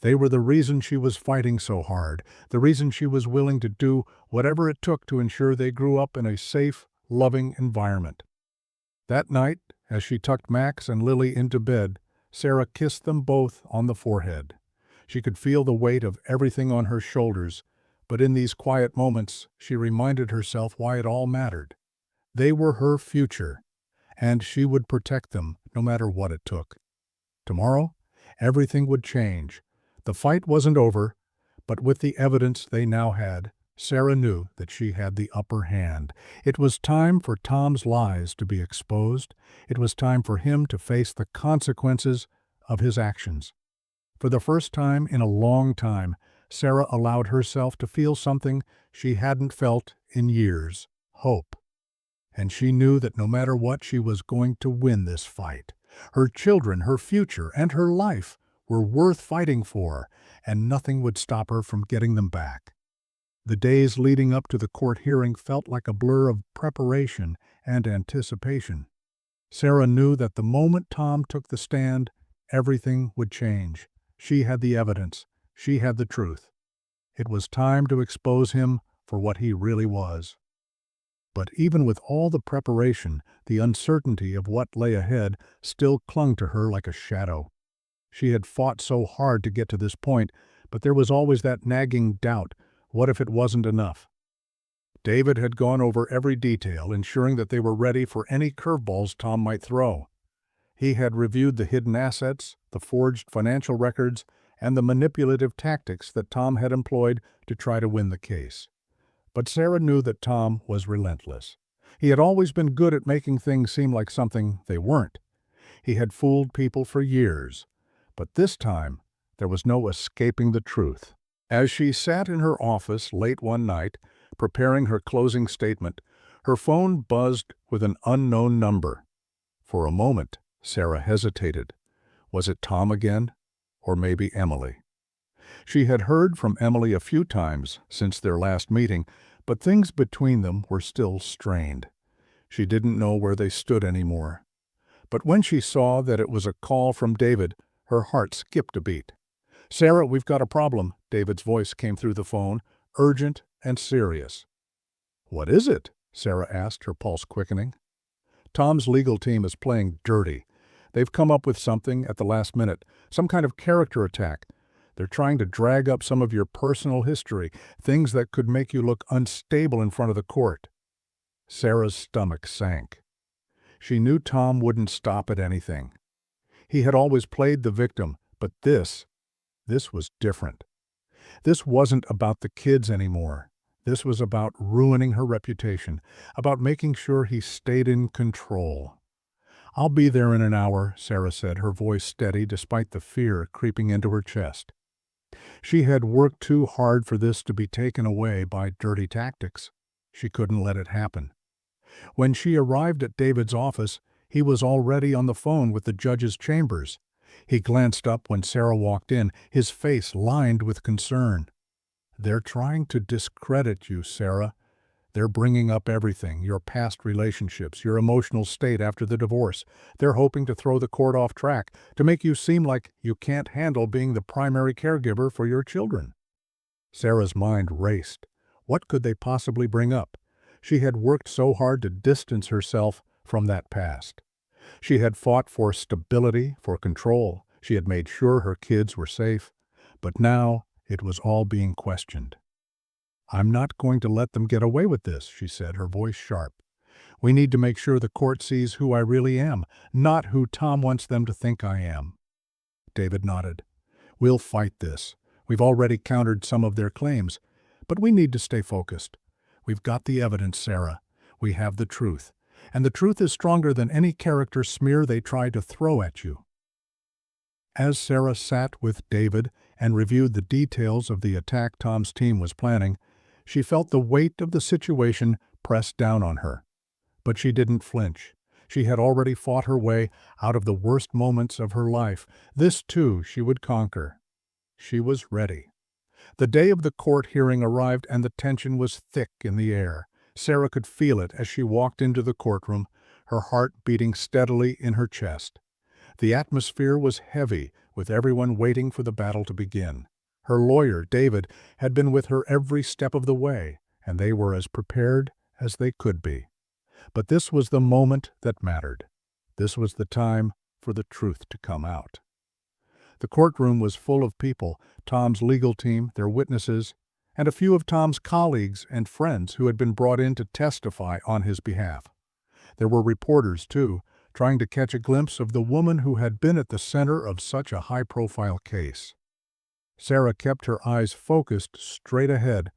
They were the reason she was fighting so hard, the reason she was willing to do whatever it took to ensure they grew up in a safe, loving environment. That night, as she tucked Max and Lily into bed, Sarah kissed them both on the forehead. She could feel the weight of everything on her shoulders, but in these quiet moments she reminded herself why it all mattered. They were her future, and she would protect them no matter what it took. Tomorrow, everything would change. The fight wasn't over, but with the evidence they now had, Sarah knew that she had the upper hand. It was time for Tom's lies to be exposed. It was time for him to face the consequences of his actions. For the first time in a long time, Sarah allowed herself to feel something she hadn't felt in years: hope. And she knew that no matter what, she was going to win this fight. Her children, her future, and her life were worth fighting for, and nothing would stop her from getting them back. The days leading up to the court hearing felt like a blur of preparation and anticipation. Sarah knew that the moment Tom took the stand, everything would change. She had the evidence. She had the truth. It was time to expose him for what he really was. But even with all the preparation, the uncertainty of what lay ahead still clung to her like a shadow. She had fought so hard to get to this point, but there was always that nagging doubt: what if it wasn't enough? David had gone over every detail, ensuring that they were ready for any curveballs Tom might throw. He had reviewed the hidden assets, the forged financial records, and the manipulative tactics that Tom had employed to try to win the case. But Sarah knew that Tom was relentless. He had always been good at making things seem like something they weren't. He had fooled people for years. But this time, there was no escaping the truth. As she sat in her office late one night, preparing her closing statement, her phone buzzed with an unknown number. For a moment, Sarah hesitated. Was it Tom again? Or maybe Emily? She had heard from Emily a few times since their last meeting, but things between them were still strained. She didn't know where they stood anymore. But when she saw that it was a call from David, her heart skipped a beat. "Sarah, we've got a problem," David's voice came through the phone, urgent and serious. "What is it?" Sarah asked, her pulse quickening. "Tom's legal team is playing dirty. They've come up with something at the last minute, some kind of character attack. They're trying to drag up some of your personal history, things that could make you look unstable in front of the court." Sarah's stomach sank. She knew Tom wouldn't stop at anything. He had always played the victim, but this was different. This wasn't about the kids anymore. This was about ruining her reputation, about making sure he stayed in control. "I'll be there in an hour," Sarah said, her voice steady despite the fear creeping into her chest. She had worked too hard for this to be taken away by dirty tactics. She couldn't let it happen. When she arrived at David's office, he was already on the phone with the judge's chambers. He glanced up when Sarah walked in, his face lined with concern. "They're trying to discredit you, Sarah. They're bringing up everything, your past relationships, your emotional state after the divorce. They're hoping to throw the court off track, to make you seem like you can't handle being the primary caregiver for your children." Sarah's mind raced. What could they possibly bring up? She had worked so hard to distance herself from that past. She had fought for stability, for control. She had made sure her kids were safe. But now it was all being questioned. "I'm not going to let them get away with this," she said, her voice sharp. "We need to make sure the court sees who I really am, not who Tom wants them to think I am." David nodded. "We'll fight this. We've already countered some of their claims. But we need to stay focused. We've got the evidence, Sarah. We have the truth. And the truth is stronger than any character smear they try to throw at you." As Sarah sat with David and reviewed the details of the attack Tom's team was planning, she felt the weight of the situation press down on her. But she didn't flinch. She had already fought her way out of the worst moments of her life. This, too, she would conquer. She was ready. The day of the court hearing arrived and the tension was thick in the air. Sarah could feel it as she walked into the courtroom, her heart beating steadily in her chest. The atmosphere was heavy, with everyone waiting for the battle to begin. Her lawyer, David, had been with her every step of the way, and they were as prepared as they could be. But this was the moment that mattered. This was the time for the truth to come out. The courtroom was full of people, Tom's legal team, their witnesses, and a few of Tom's colleagues and friends who had been brought in to testify on his behalf. There were reporters, too, trying to catch a glimpse of the woman who had been at the center of such a high-profile case. Sarah kept her eyes focused straight ahead,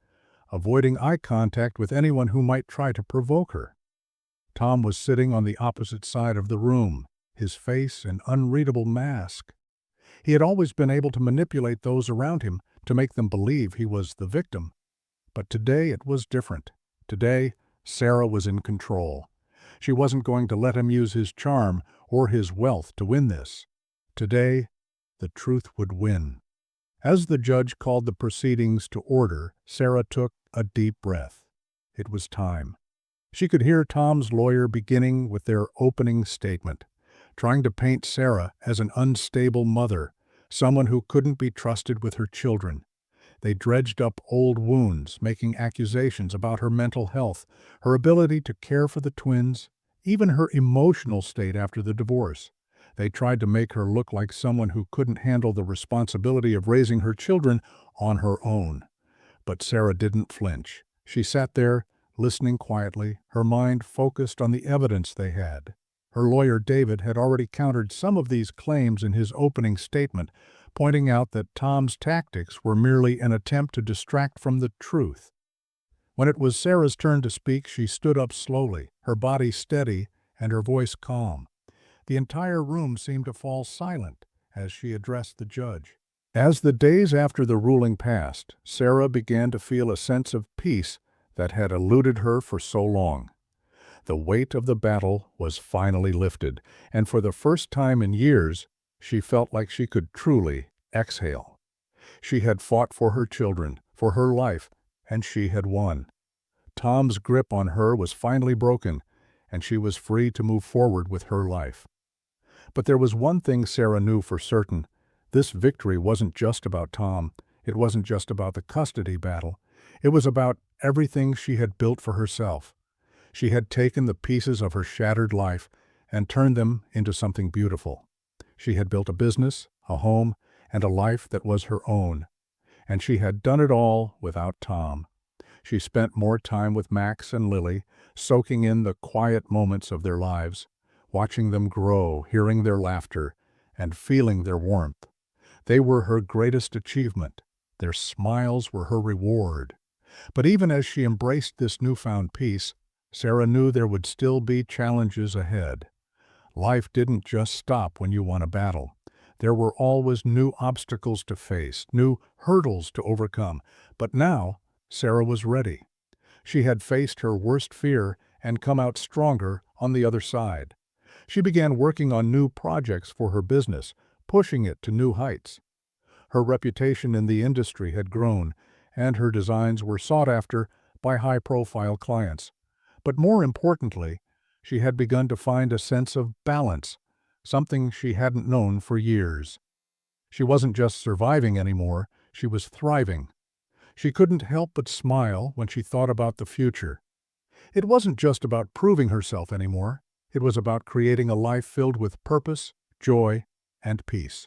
avoiding eye contact with anyone who might try to provoke her. Tom was sitting on the opposite side of the room, his face an unreadable mask. He had always been able to manipulate those around him to make them believe he was the victim. But today it was different. Today, Sarah was in control. She wasn't going to let him use his charm or his wealth to win this. Today, the truth would win. As the judge called the proceedings to order, Sarah took a deep breath. It was time. She could hear Tom's lawyer beginning with their opening statement, trying to paint Sarah as an unstable mother, someone who couldn't be trusted with her children. They dredged up old wounds, making accusations about her mental health, her ability to care for the twins, even her emotional state after the divorce. They tried to make her look like someone who couldn't handle the responsibility of raising her children on her own. But Sarah didn't flinch. She sat there, listening quietly, her mind focused on the evidence they had. Her lawyer, David, had already countered some of these claims in his opening statement, pointing out that Tom's tactics were merely an attempt to distract from the truth. When it was Sarah's turn to speak, she stood up slowly, her body steady and her voice calm. The entire room seemed to fall silent as she addressed the judge. As the days after the ruling passed, Sarah began to feel a sense of peace that had eluded her for so long. The weight of the battle was finally lifted, and for the first time in years, she felt like she could truly exhale. She had fought for her children, for her life, and she had won. Tom's grip on her was finally broken, and she was free to move forward with her life. But there was one thing Sarah knew for certain. This victory wasn't just about Tom. It wasn't just about the custody battle. It was about everything she had built for herself. She had taken the pieces of her shattered life and turned them into something beautiful. She had built a business, a home, and a life that was her own. And she had done it all without Tom. She spent more time with Max and Lily, soaking in the quiet moments of their lives, watching them grow, hearing their laughter, and feeling their warmth. They were her greatest achievement. Their smiles were her reward. But even as she embraced this newfound peace, Sarah knew there would still be challenges ahead. Life didn't just stop when you won a battle. There were always new obstacles to face, new hurdles to overcome. But now, Sarah was ready. She had faced her worst fear and come out stronger on the other side. She began working on new projects for her business, pushing it to new heights. Her reputation in the industry had grown, and her designs were sought after by high-profile clients. But more importantly, she had begun to find a sense of balance, something she hadn't known for years. She wasn't just surviving anymore, she was thriving. She couldn't help but smile when she thought about the future. It wasn't just about proving herself anymore. It was about creating a life filled with purpose, joy, and peace.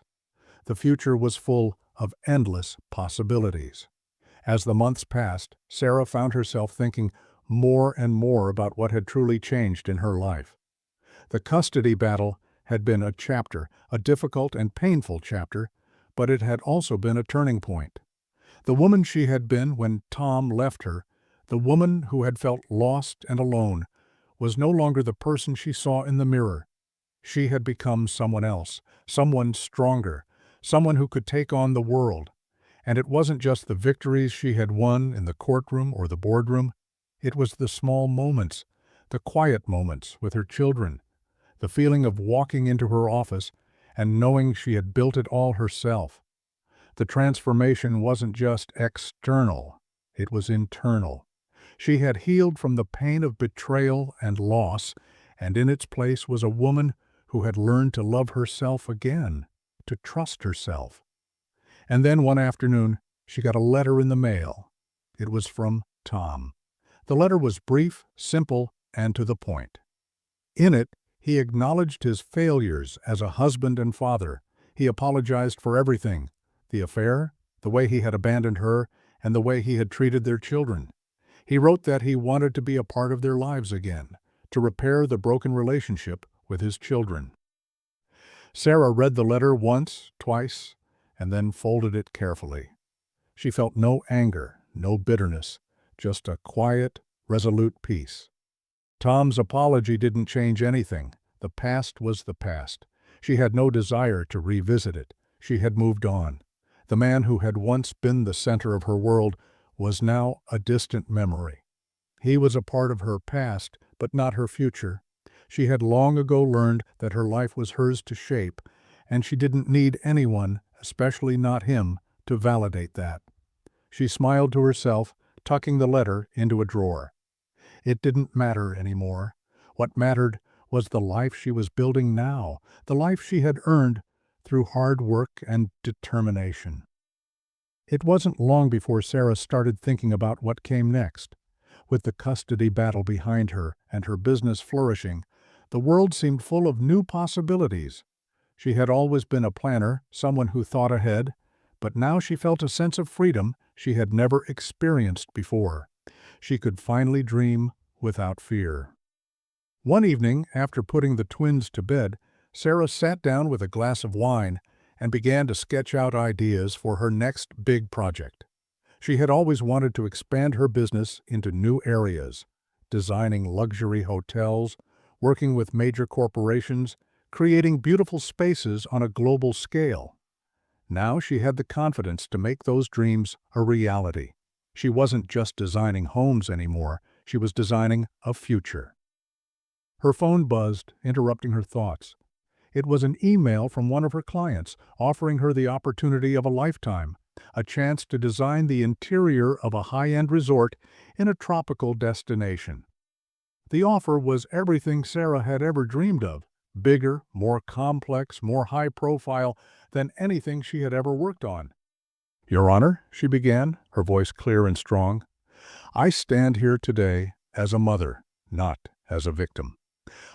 The future was full of endless possibilities. As the months passed, Sarah found herself thinking more and more about what had truly changed in her life. The custody battle had been a chapter, a difficult and painful chapter, but it had also been a turning point. The woman she had been when Tom left her, the woman who had felt lost and alone, was no longer the person she saw in the mirror. She had become someone else, someone stronger, someone who could take on the world. And it wasn't just the victories she had won in the courtroom or the boardroom. It was the small moments, the quiet moments with her children, the feeling of walking into her office and knowing she had built it all herself. The transformation wasn't just external, it was internal. She had healed from the pain of betrayal and loss, and in its place was a woman who had learned to love herself again, to trust herself. And then one afternoon, she got a letter in the mail. It was from Tom. The letter was brief, simple, and to the point. In it, he acknowledged his failures as a husband and father. He apologized for everything: the affair, the way he had abandoned her, and the way he had treated their children. He wrote that he wanted to be a part of their lives again, to repair the broken relationship with his children. Sarah read the letter once, twice, and then folded it carefully. She felt no anger, no bitterness, just a quiet, resolute peace. Tom's apology didn't change anything. The past was the past. She had no desire to revisit it. She had moved on. The man who had once been the center of her world was now a distant memory. He was a part of her past, but not her future. She had long ago learned that her life was hers to shape, and she didn't need anyone, especially not him, to validate that. She smiled to herself, tucking the letter into a drawer. It didn't matter anymore. What mattered was the life she was building now, the life she had earned through hard work and determination. It wasn't long before Sarah started thinking about what came next. With the custody battle behind her and her business flourishing, the world seemed full of new possibilities. She had always been a planner, someone who thought ahead, but now she felt a sense of freedom she had never experienced before. She could finally dream without fear. One evening, after putting the twins to bed, Sarah sat down with a glass of wine and began to sketch out ideas for her next big project. She had always wanted to expand her business into new areas, designing luxury hotels, working with major corporations, creating beautiful spaces on a global scale. Now she had the confidence to make those dreams a reality. She wasn't just designing homes anymore, she was designing a future. Her phone buzzed, interrupting her thoughts. It was an email from one of her clients, offering her the opportunity of a lifetime, a chance to design the interior of a high-end resort in a tropical destination. The offer was everything Sarah had ever dreamed of: bigger, more complex, more high-profile than anything she had ever worked on. "Your Honor," she began, her voice clear and strong, "I stand here today as a mother, not as a victim.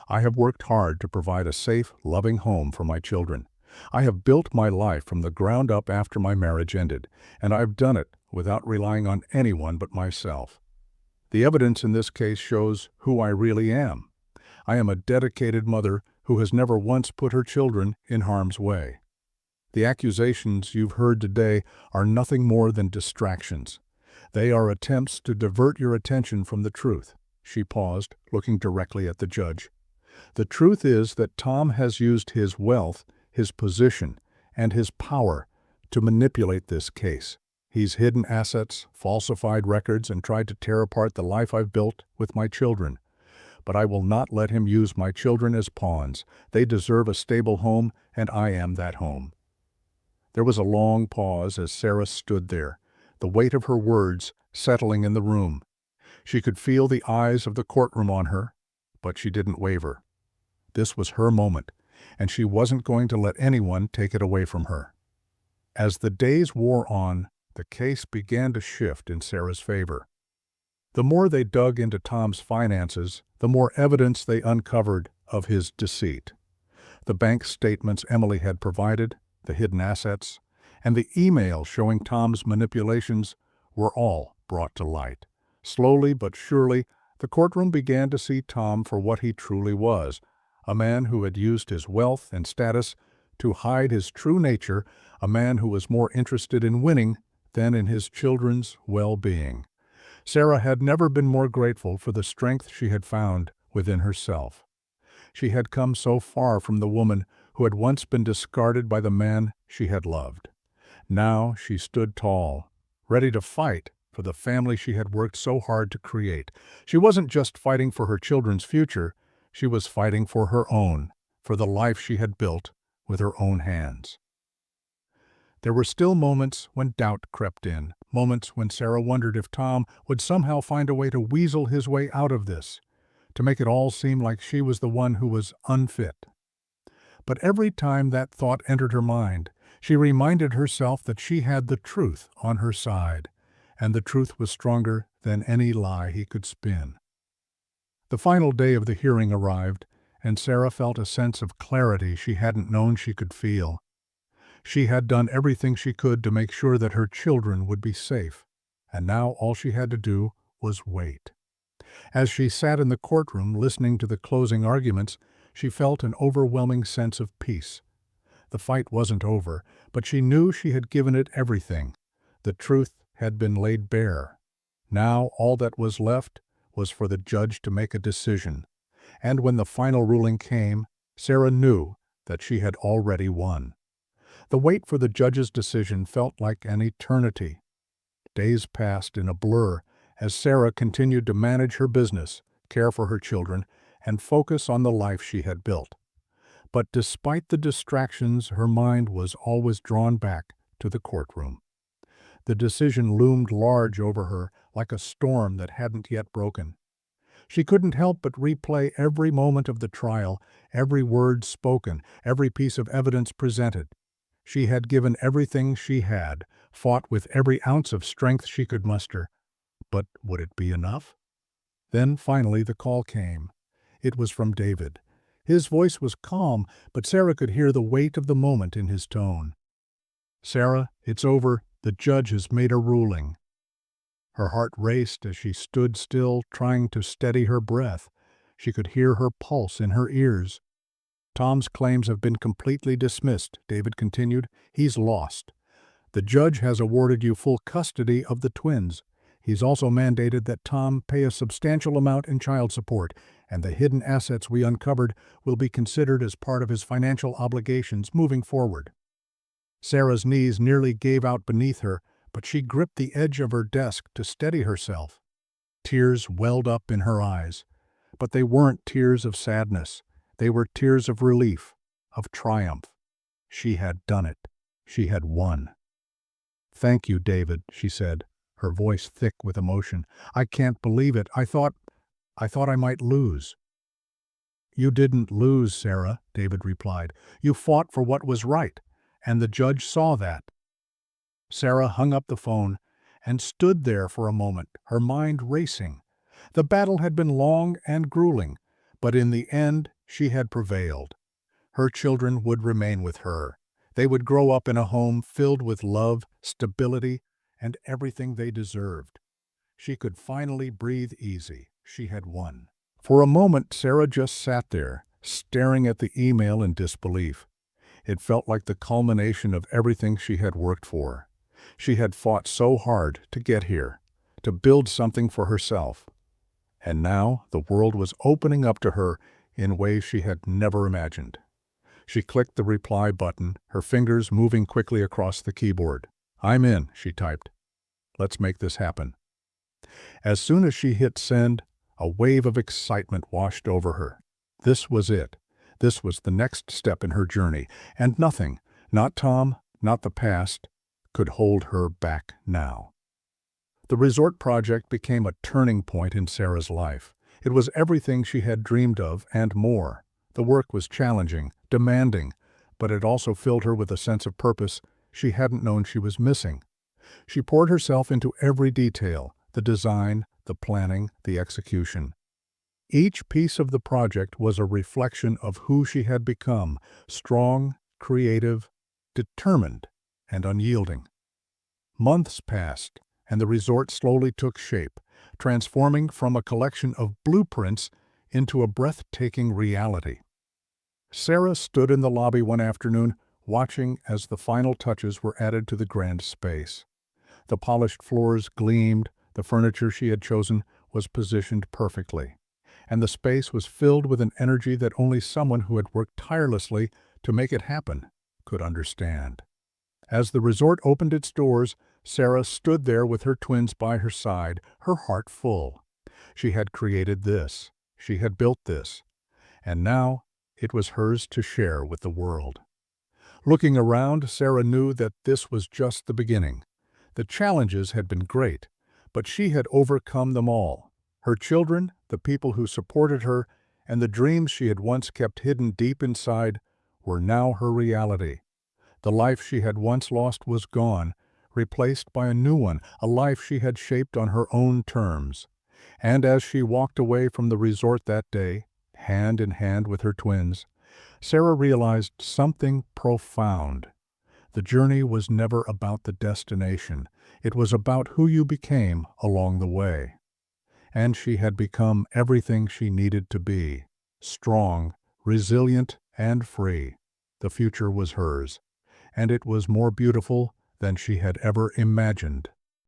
I have worked hard to provide a safe, loving home for my children. I have built my life from the ground up after my marriage ended, and I've done it without relying on anyone but myself. The evidence in this case shows who I really am. I am a dedicated mother who has never once put her children in harm's way. The accusations you've heard today are nothing more than distractions. They are attempts to divert your attention from the truth." She paused, looking directly at the judge. "The truth is that Tom has used his wealth, his position, and his power to manipulate this case. He's hidden assets, falsified records, and tried to tear apart the life I've built with my children. But I will not let him use my children as pawns. They deserve a stable home, and I am that home." There was a long pause as Sarah stood there, the weight of her words settling in the room. She could feel the eyes of the courtroom on her, but she didn't waver. This was her moment, and she wasn't going to let anyone take it away from her. As the days wore on, the case began to shift in Sarah's favor. The more they dug into Tom's finances, the more evidence they uncovered of his deceit. The bank statements Emily had provided, the hidden assets, and the email showing Tom's manipulations were all brought to light. Slowly but surely, the courtroom began to see Tom for what he truly was, a man who had used his wealth and status to hide his true nature, a man who was more interested in winning than in his children's well-being. Sarah had never been more grateful for the strength she had found within herself. She had come so far from the woman who had once been discarded by the man she had loved. Now she stood tall, ready to fight for the family she had worked so hard to create. She wasn't just fighting for her children's future, she was fighting for her own, for the life she had built with her own hands. There were still moments when doubt crept in, moments when Sarah wondered if Tom would somehow find a way to weasel his way out of this, to make it all seem like she was the one who was unfit. But every time that thought entered her mind, she reminded herself that she had the truth on her side, and the truth was stronger than any lie he could spin. The final day of the hearing arrived, and Sarah felt a sense of clarity she hadn't known she could feel. She had done everything she could to make sure that her children would be safe, and now all she had to do was wait. As she sat in the courtroom listening to the closing arguments, she felt an overwhelming sense of peace. The fight wasn't over, but she knew she had given it everything. The truth had been laid bare. Now all that was left was for the judge to make a decision. And when the final ruling came, Sarah knew that she had already won. The wait for the judge's decision felt like an eternity. Days passed in a blur as Sarah continued to manage her business, care for her children, and focus on the life she had built. But despite the distractions, her mind was always drawn back to the courtroom. The decision loomed large over her, like a storm that hadn't yet broken. She couldn't help but replay every moment of the trial, every word spoken, every piece of evidence presented. She had given everything she had, fought with every ounce of strength she could muster. But would it be enough? Then finally the call came. It was from David. His voice was calm, but Sarah could hear the weight of the moment in his tone. "Sarah, it's over. The judge has made a ruling." Her heart raced as she stood still, trying to steady her breath. She could hear her pulse in her ears. "Tom's claims have been completely dismissed," David continued. "He's lost. The judge has awarded you full custody of the twins. He's also mandated that Tom pay a substantial amount in child support, and the hidden assets we uncovered will be considered as part of his financial obligations moving forward." Sarah's knees nearly gave out beneath her, but she gripped the edge of her desk to steady herself. Tears welled up in her eyes, but they weren't tears of sadness. They were tears of relief, of triumph. She had done it. She had won. "Thank you, David," she said, her voice thick with emotion. "I can't believe it. I thought I might lose." "You didn't lose, Sarah," David replied. "You fought for what was right, and the judge saw that." Sarah hung up the phone and stood there for a moment, her mind racing. The battle had been long and grueling, but in the end she had prevailed. Her children would remain with her. They would grow up in a home filled with love, stability, and everything they deserved. She could finally breathe easy. She had won. For a moment, Sarah just sat there, staring at the email in disbelief. It felt like the culmination of everything she had worked for. She had fought so hard to get here, to build something for herself. And now the world was opening up to her in ways she had never imagined. She clicked the reply button, her fingers moving quickly across the keyboard. "I'm in," she typed. "Let's make this happen." As soon as she hit send, a wave of excitement washed over her. This was it. This was the next step in her journey, and nothing, not Tom, not the past, could hold her back now. The resort project became a turning point in Sarah's life. It was everything she had dreamed of and more. The work was challenging, demanding, but it also filled her with a sense of purpose she hadn't known she was missing. She poured herself into every detail, the design, the planning, the execution. Each piece of the project was a reflection of who she had become: strong, creative, determined, and unyielding. Months passed, and the resort slowly took shape, transforming from a collection of blueprints into a breathtaking reality. Sarah stood in the lobby one afternoon, watching as the final touches were added to the grand space. The polished floors gleamed, the furniture she had chosen was positioned perfectly, and the space was filled with an energy that only someone who had worked tirelessly to make it happen, could understand. As the resort opened its doors, Sarah stood there with her twins by her side, her heart full. She had created this. She had built this. And now it was hers to share with the world. Looking around, Sarah knew that this was just the beginning. The challenges had been great, but she had overcome them all. Her children, the people who supported her, and the dreams she had once kept hidden deep inside were now her reality. The life she had once lost was gone, replaced by a new one, a life she had shaped on her own terms. And as she walked away from the resort that day, hand in hand with her twins, Sarah realized something profound. The journey was never about the destination. It was about who you became along the way. And she had become everything she needed to be: strong, resilient, and free. The future was hers, and it was more beautiful than she had ever imagined.